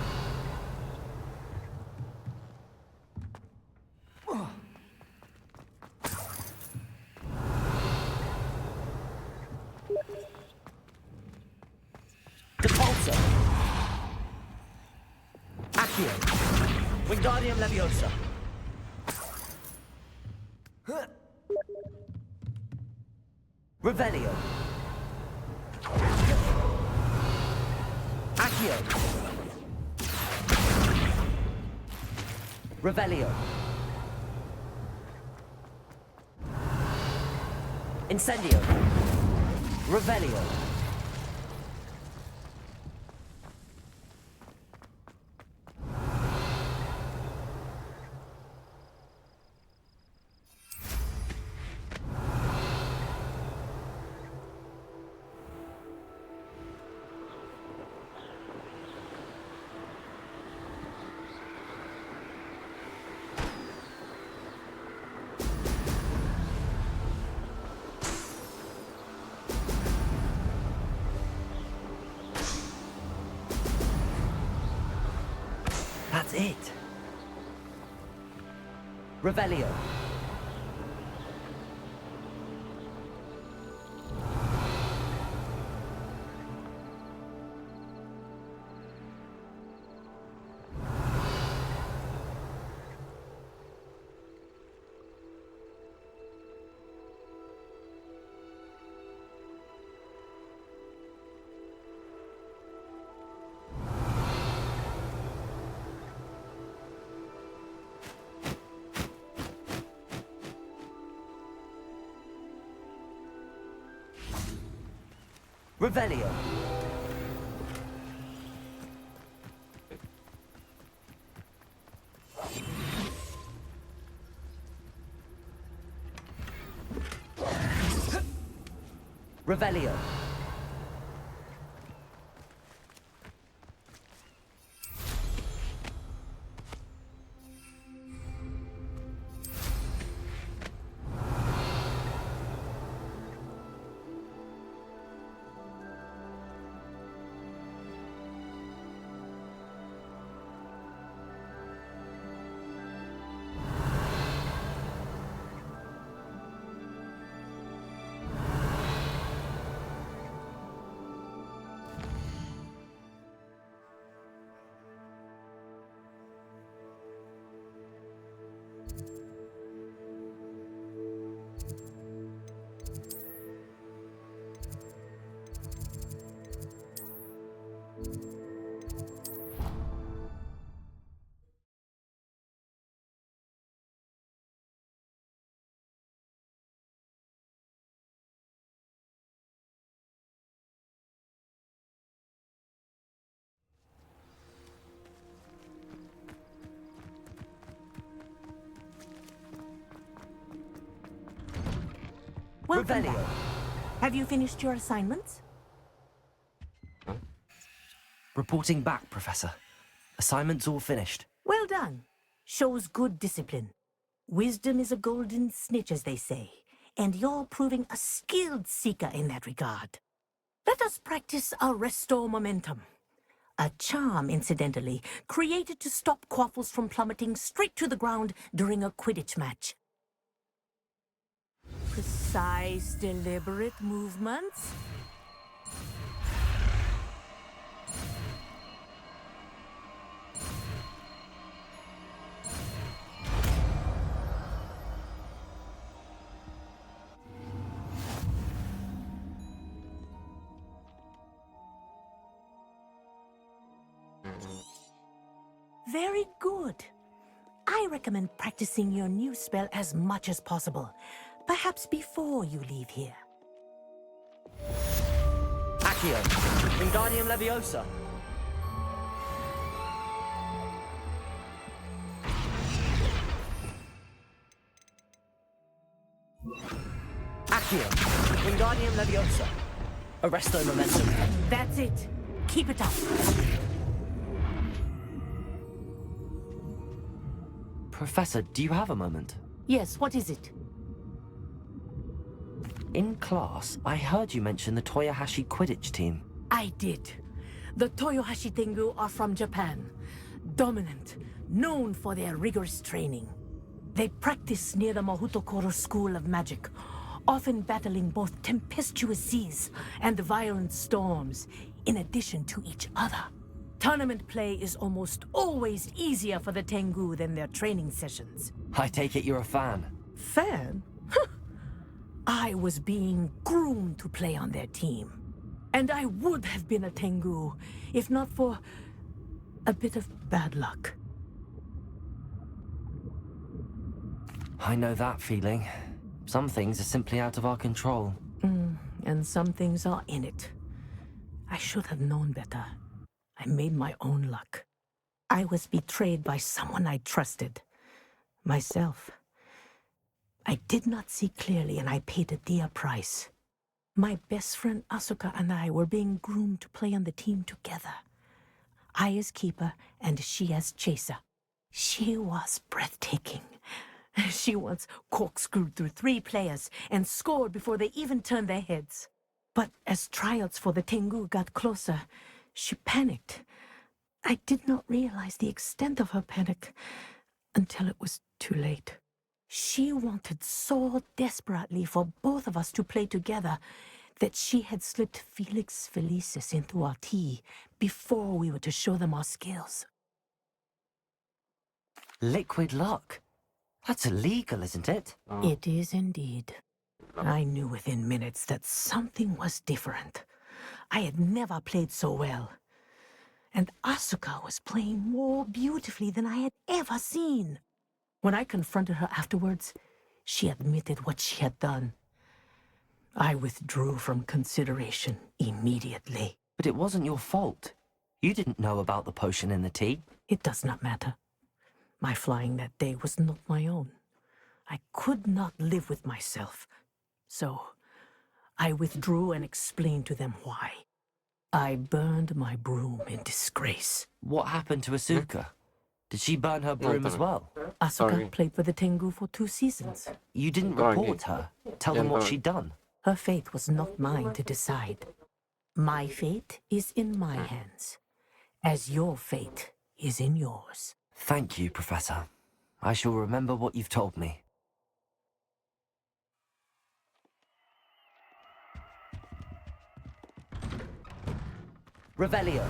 Depulso. Accio. Wingardium Leviosa. Revelio. Accio. Revelio. Incendio. Revelio. That's it. Revelio. Revelio. Revelio. Welcome back. Have you finished your assignments? Reporting back, Professor. Assignment's all finished. Well done. Shows good discipline. Wisdom is a golden snitch, as they say, and you're proving a skilled seeker in that regard. Let us practice our Restore Momentum. A charm, incidentally, created to stop Quaffles from plummeting straight to the ground during a Quidditch match. Precise, deliberate movements. Very good. I recommend practicing your new spell as much as possible. Perhaps before you leave here. Accio, Wingardium Leviosa. Accio, Wingardium Leviosa. Arresto Momentum. That's it. Keep it up. Professor, do you have a moment? Yes, what is it? In class, I heard you mention the Toyohashi Quidditch team. I did. The Toyohashi Tengu are from Japan. Dominant, known for their rigorous training. They practice near the Mahutokoro School of Magic, often battling both tempestuous seas and violent storms, in addition to each other. Tournament play is almost always easier for the Tengu than their training sessions. I take it you're a fan. Fan? I was being groomed to play on their team. And I would have been a Tengu, if not for a bit of bad luck. I know that feeling. Some things are simply out of our control. And some things are in it. I should have known better. I made my own luck. I was betrayed by someone I trusted. Myself. I did not see clearly, and I paid a dear price. My best friend Asuka and I were being groomed to play on the team together. I as keeper, and she as chaser. She was breathtaking. She once corkscrewed through 3 players and scored before they even turned their heads. But as tryouts for the Tengu got closer, she panicked. I did not realize the extent of her panic until it was too late. She wanted so desperately for both of us to play together that she had slipped Felix Felicis into our tea before we were to show them our skills. Liquid luck? That's illegal, isn't it? It is indeed. I knew within minutes that something was different. I had never played so well. And Asuka was playing more beautifully than I had ever seen. When I confronted her afterwards, she admitted what she had done. I withdrew from consideration immediately. But it wasn't your fault. You didn't know about the potion in the tea. It does not matter. My flying that day was not my own. I could not live with myself. So, I withdrew and explained to them why. I burned my broom in disgrace. What happened to Asuka? Did she burn her broom as well? Asuka played for the Tengu for 2 seasons. You didn't report her? Tell them what she'd done? Her fate was not mine to decide. My fate is in my hands, as your fate is in yours. Thank you, Professor. I shall remember what you've told me. Revelio.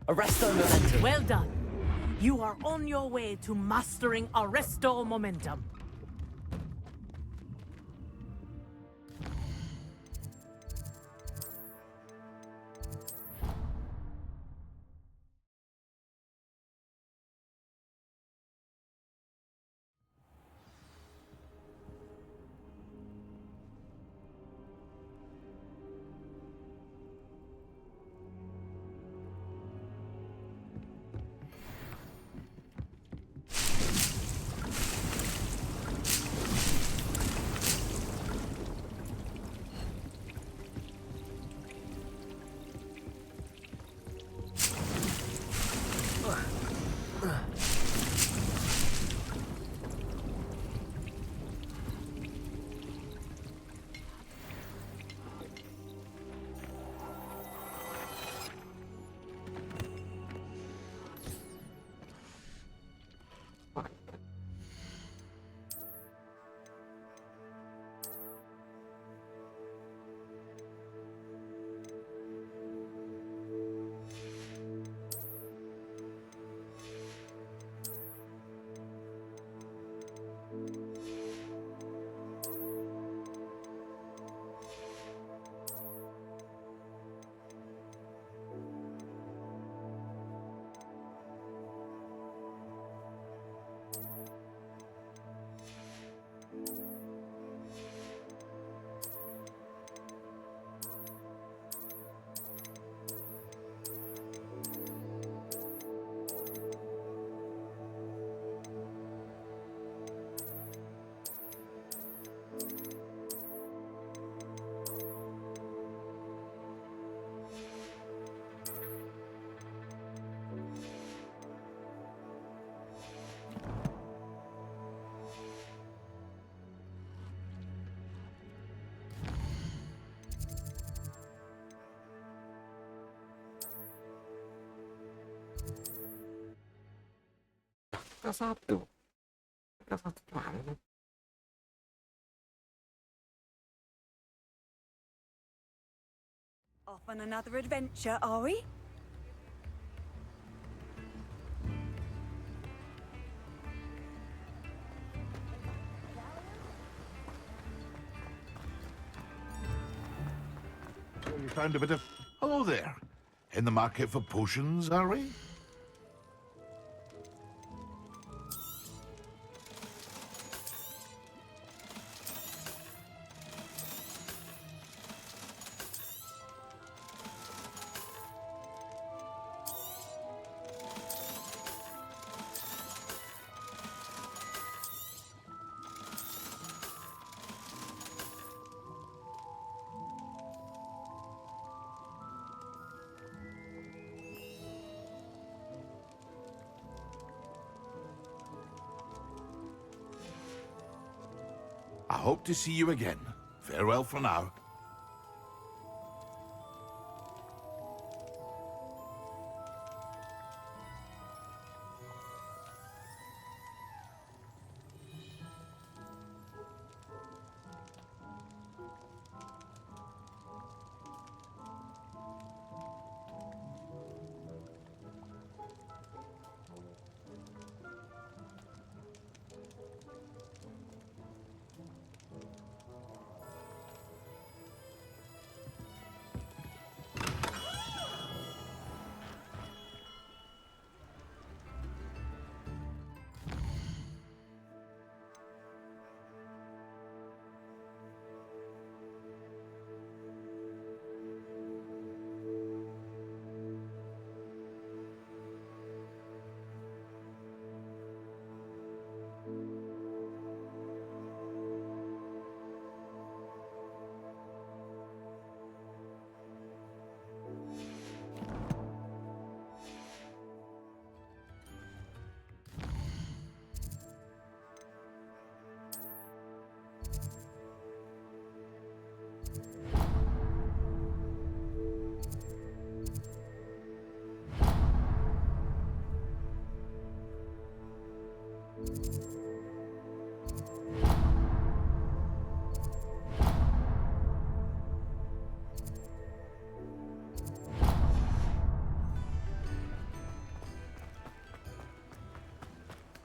Arresto momentum. Well done. You are on your way to mastering Arresto Momentum. Satu. Satu banget. Off on another adventure, are we? We found a bit of... Hello there. In the market for potions, are we? I hope to see you again. Farewell for now.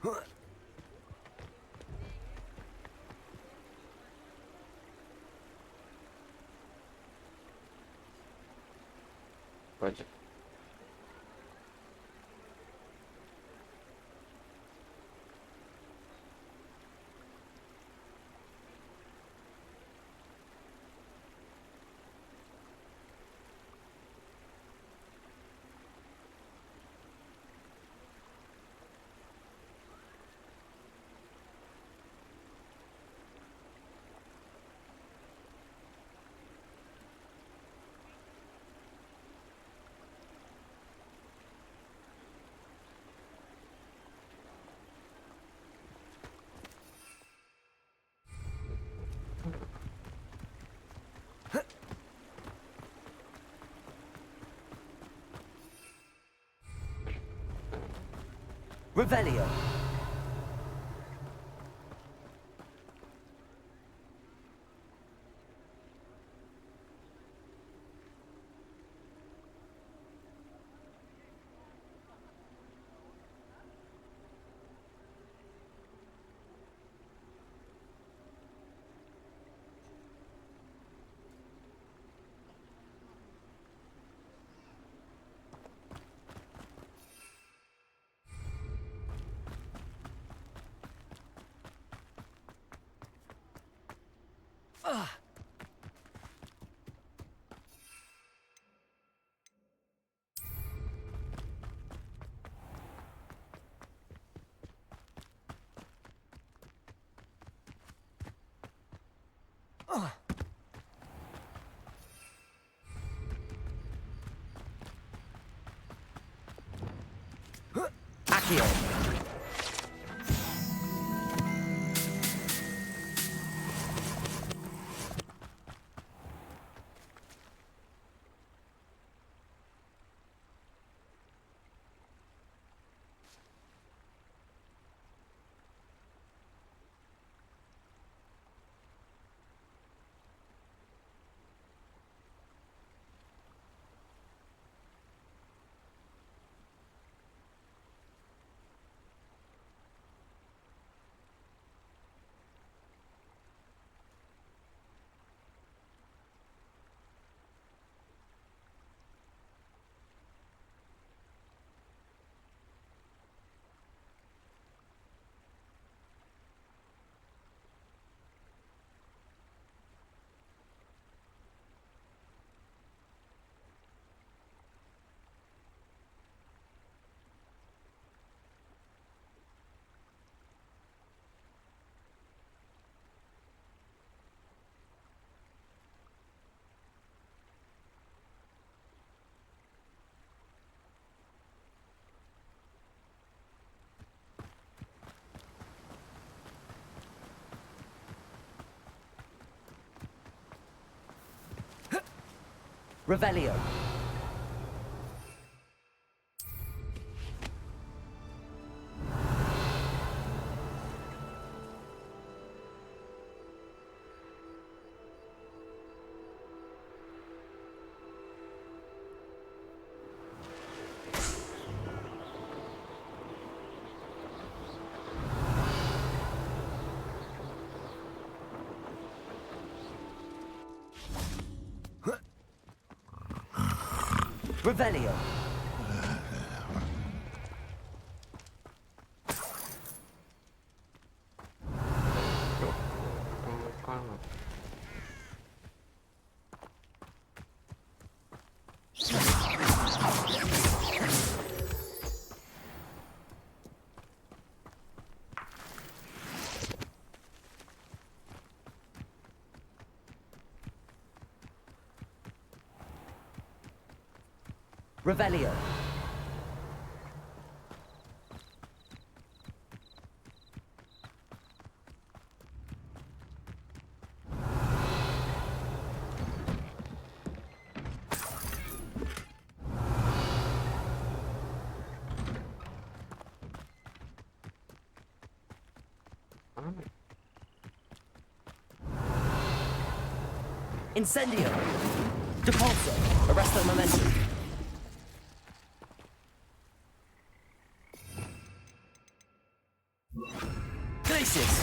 Pode. Revelio. Accio. Revelio. Revelio. Calma. Revelio. Incendio. Depulso. Arresto momentum. Places!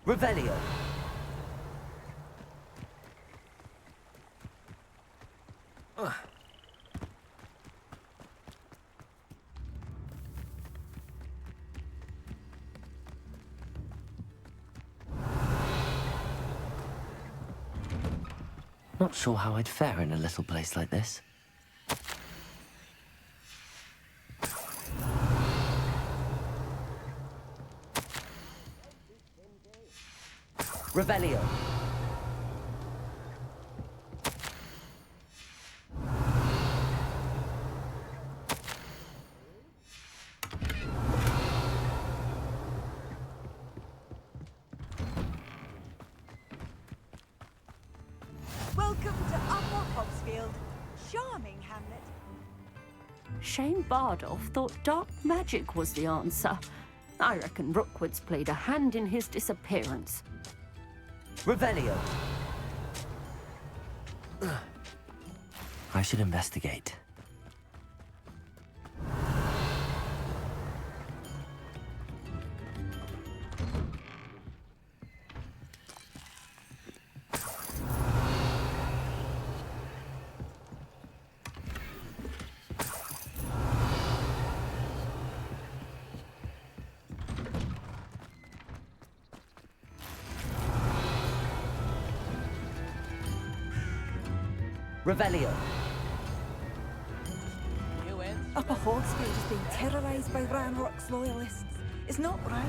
Revelio! Not sure how I'd fare in a little place like this. Revelio. Welcome to Upper Hogsfield. Charming hamlet. Shane Bardolph thought dark magic was the answer. I reckon Rookwood's played a hand in his disappearance. Revelio. I should investigate. Revelio. Upper Hogsfield is being terrorised by Ranrock's loyalists. It's not right.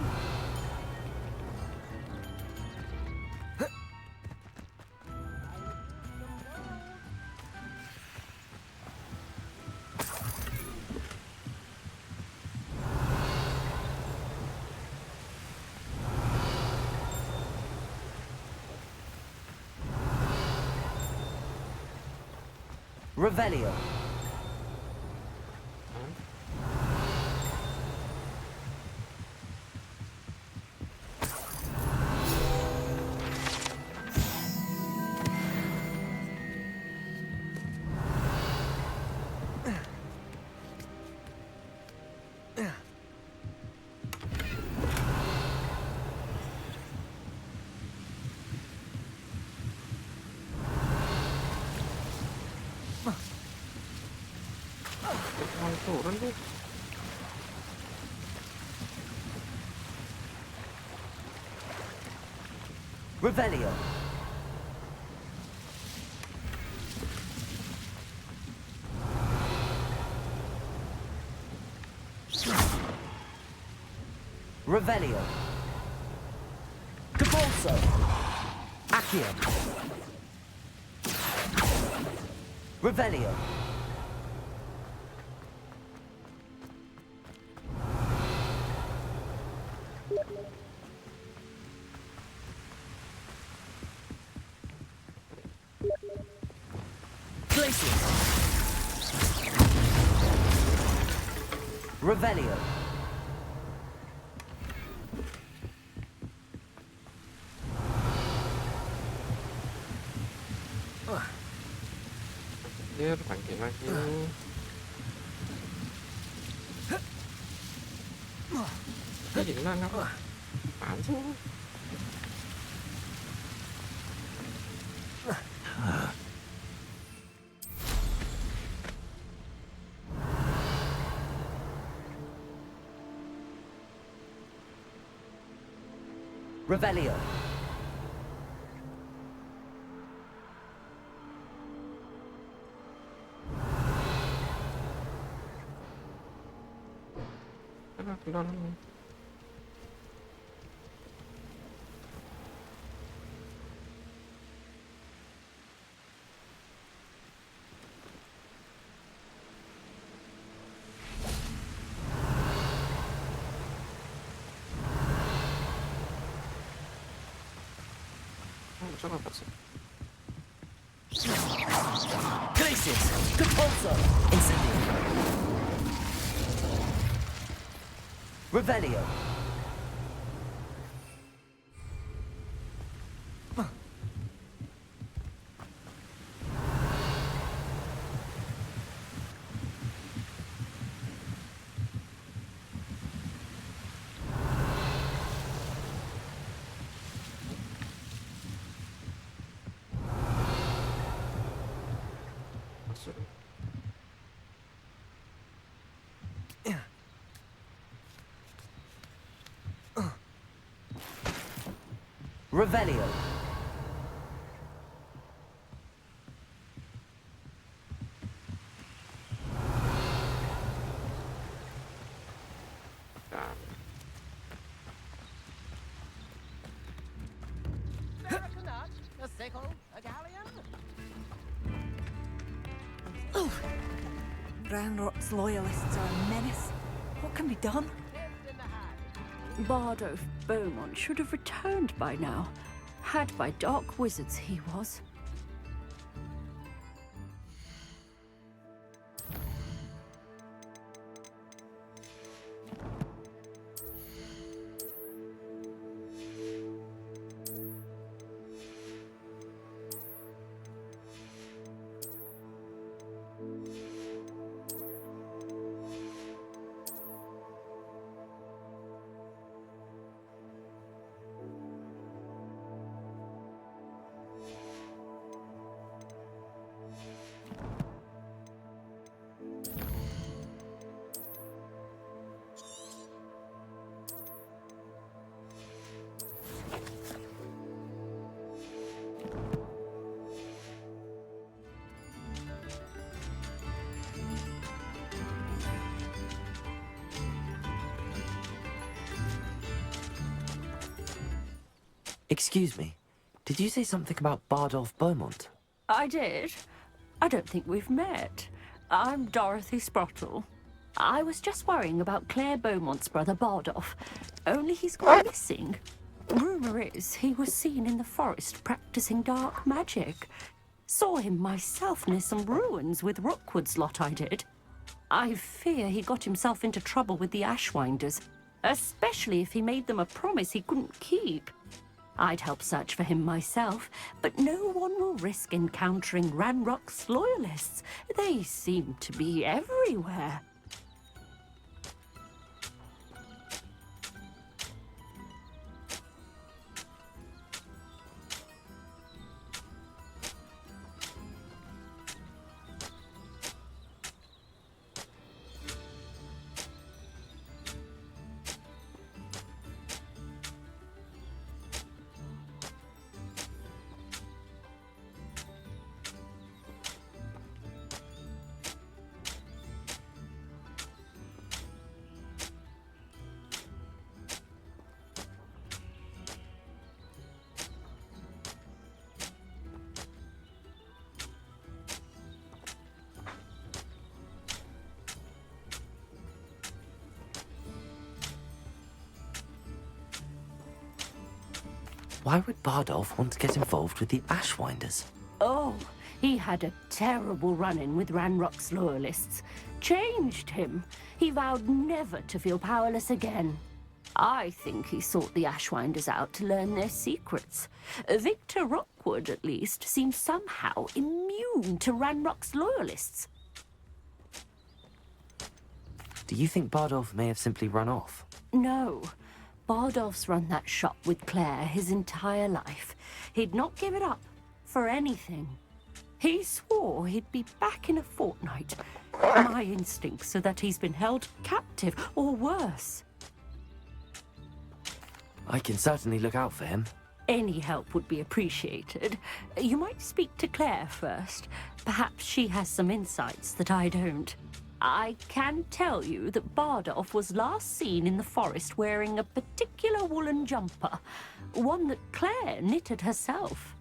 Revelio. Turun tuh. Revelio. Revelio. Cabolso. Accio. Revelio. Places. Revelio. Dia bangkit lagi. Cái gì nó phản xuống. Revelio. Nó rất là thật sự. Glacius. Cabolso. Incendio. Revelio. Revelio. A sickle, a galleon? Ranrock's loyalists are a menace. What can be done? Bardolph Beaumont should have returned by now. Had by dark wizards he was. Excuse me, did you say something about Bardolph Beaumont? I did. I don't think we've met. I'm Dorothy Sprottle. I was just worrying about Claire Beaumont's brother Bardolph. Only he's gone missing. Rumour is he was seen in the forest practicing dark magic. Saw him myself near some ruins with Rookwood's lot I did. I fear he got himself into trouble with the Ashwinders, especially if he made them a promise he couldn't keep. I'd help search for him myself, but no one will risk encountering Ranrock's loyalists. They seem to be everywhere. Why would Bardolph want to get involved with the Ashwinders? Oh, he had a terrible run-in with Ranrock's loyalists. Changed him. He vowed never to feel powerless again. I think he sought the Ashwinders out to learn their secrets. Victor Rookwood, at least, seems somehow immune to Ranrock's loyalists. Do you think Bardolph may have simply run off? No. Bardolph's run that shop with Claire his entire life. He'd not give it up for anything. He swore he'd be back in a fortnight. My instincts are that he's been held captive, or worse. I can certainly look out for him. Any help would be appreciated. You might speak to Claire first. Perhaps she has some insights that I don't. I can tell you that Bardolph was last seen in the forest wearing a particular woolen jumper, one that Claire knitted herself.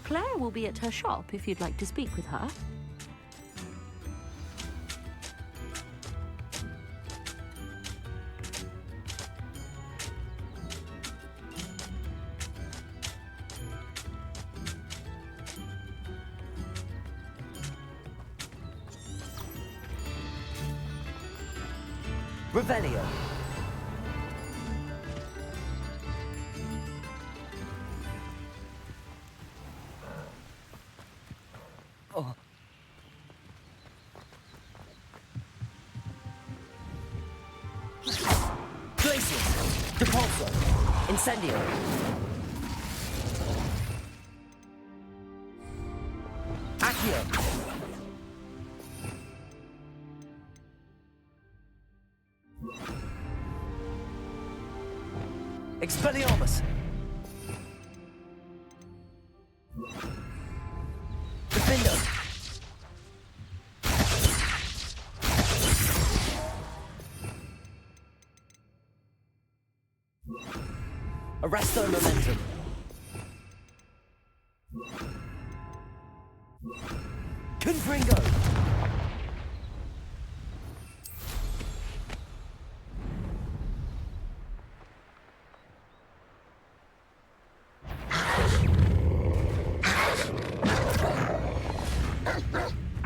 Claire will be at her shop if you'd like to speak with her. Revelio. Oh. Glacius! Depulso! Incendio! Accio! Expelliarmus! Defender! Arresto momentum! Confringo!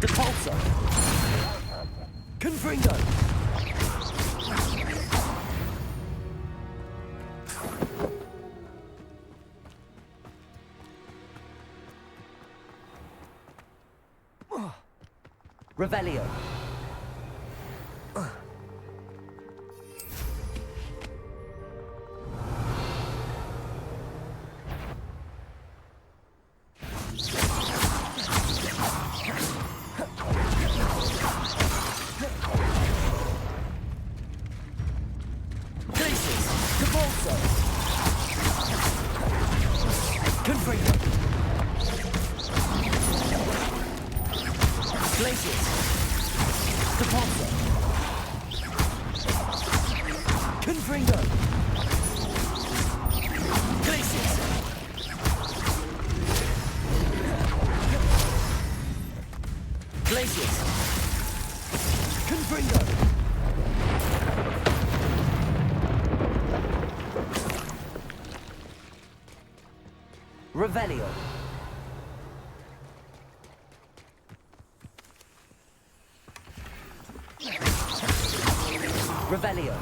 Depulso! Confringo! Revelio. Glacius. Depulso. Confringo. Glacius. Depulso. Confringo. Glacius. Glacius. Confringo. Revelio. Revelio.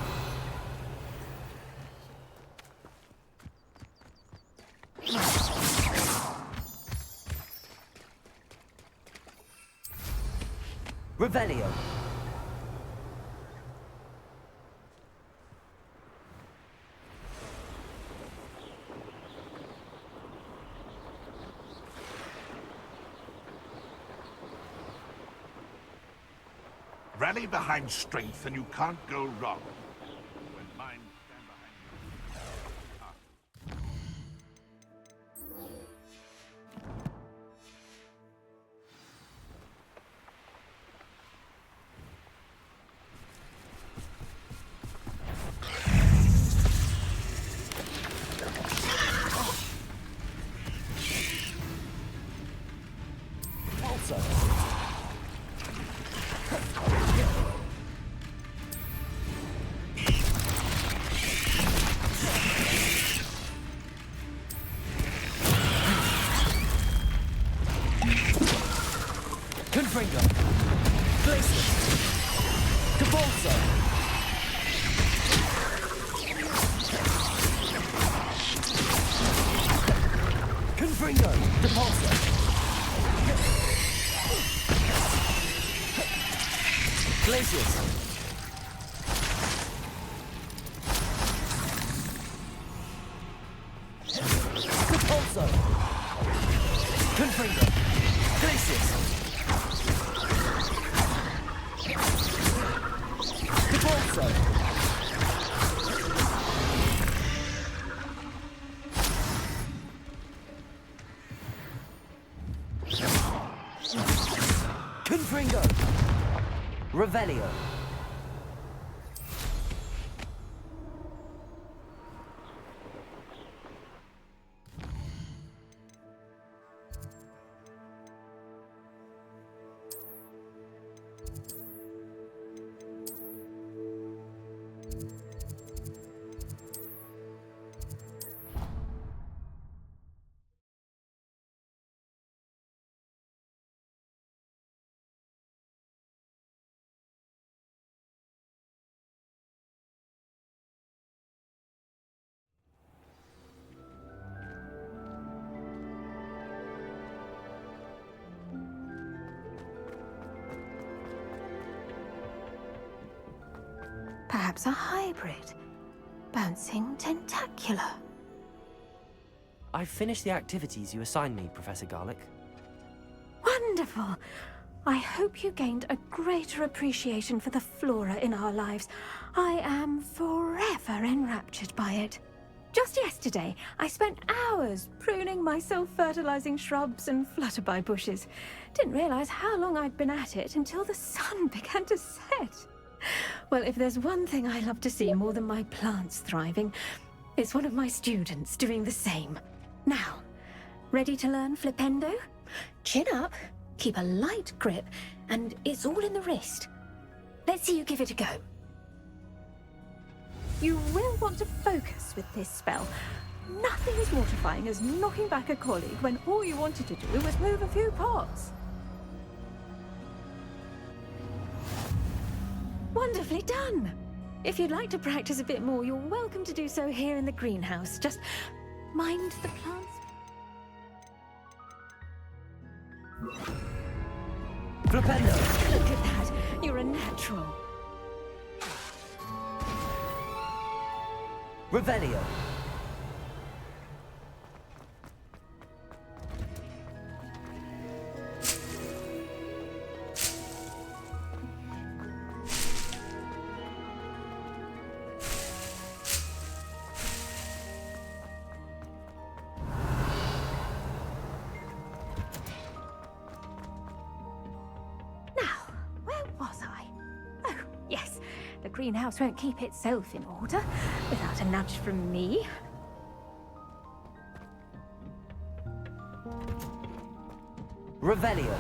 Revelio. Rally behind strength and you can't go wrong. When mine stand behind you. Also. Confringo. Glacius. Depulso. Confringo. Depulso. Glacius. Depulso. Confringo. Glacius. Depulso. Confringo. Revelio. Perhaps a hybrid. Bouncing tentacular. I've finished the activities you assigned me, Professor Garlick. Wonderful! I hope you gained a greater appreciation for the flora in our lives. I am forever enraptured by it. Just yesterday, I spent hours pruning my self-fertilizing shrubs and flutterby bushes. Didn't realize how long I'd been at it until the sun began to set. Well, if there's one thing I love to see more than my plants thriving, it's one of my students doing the same. Now, ready to learn flipendo? Chin up, keep a light grip, and it's all in the wrist. Let's see you give it a go. You will want to focus with this spell. Nothing as mortifying as knocking back a colleague when all you wanted to do was move a few pots. Wonderfully done! If you'd like to practice a bit more, you're welcome to do so here in the greenhouse. Just mind the plants. Flipendo! Look at that! You're a natural. Revelio! The greenhouse won't keep itself in order without a nudge from me. Revelio.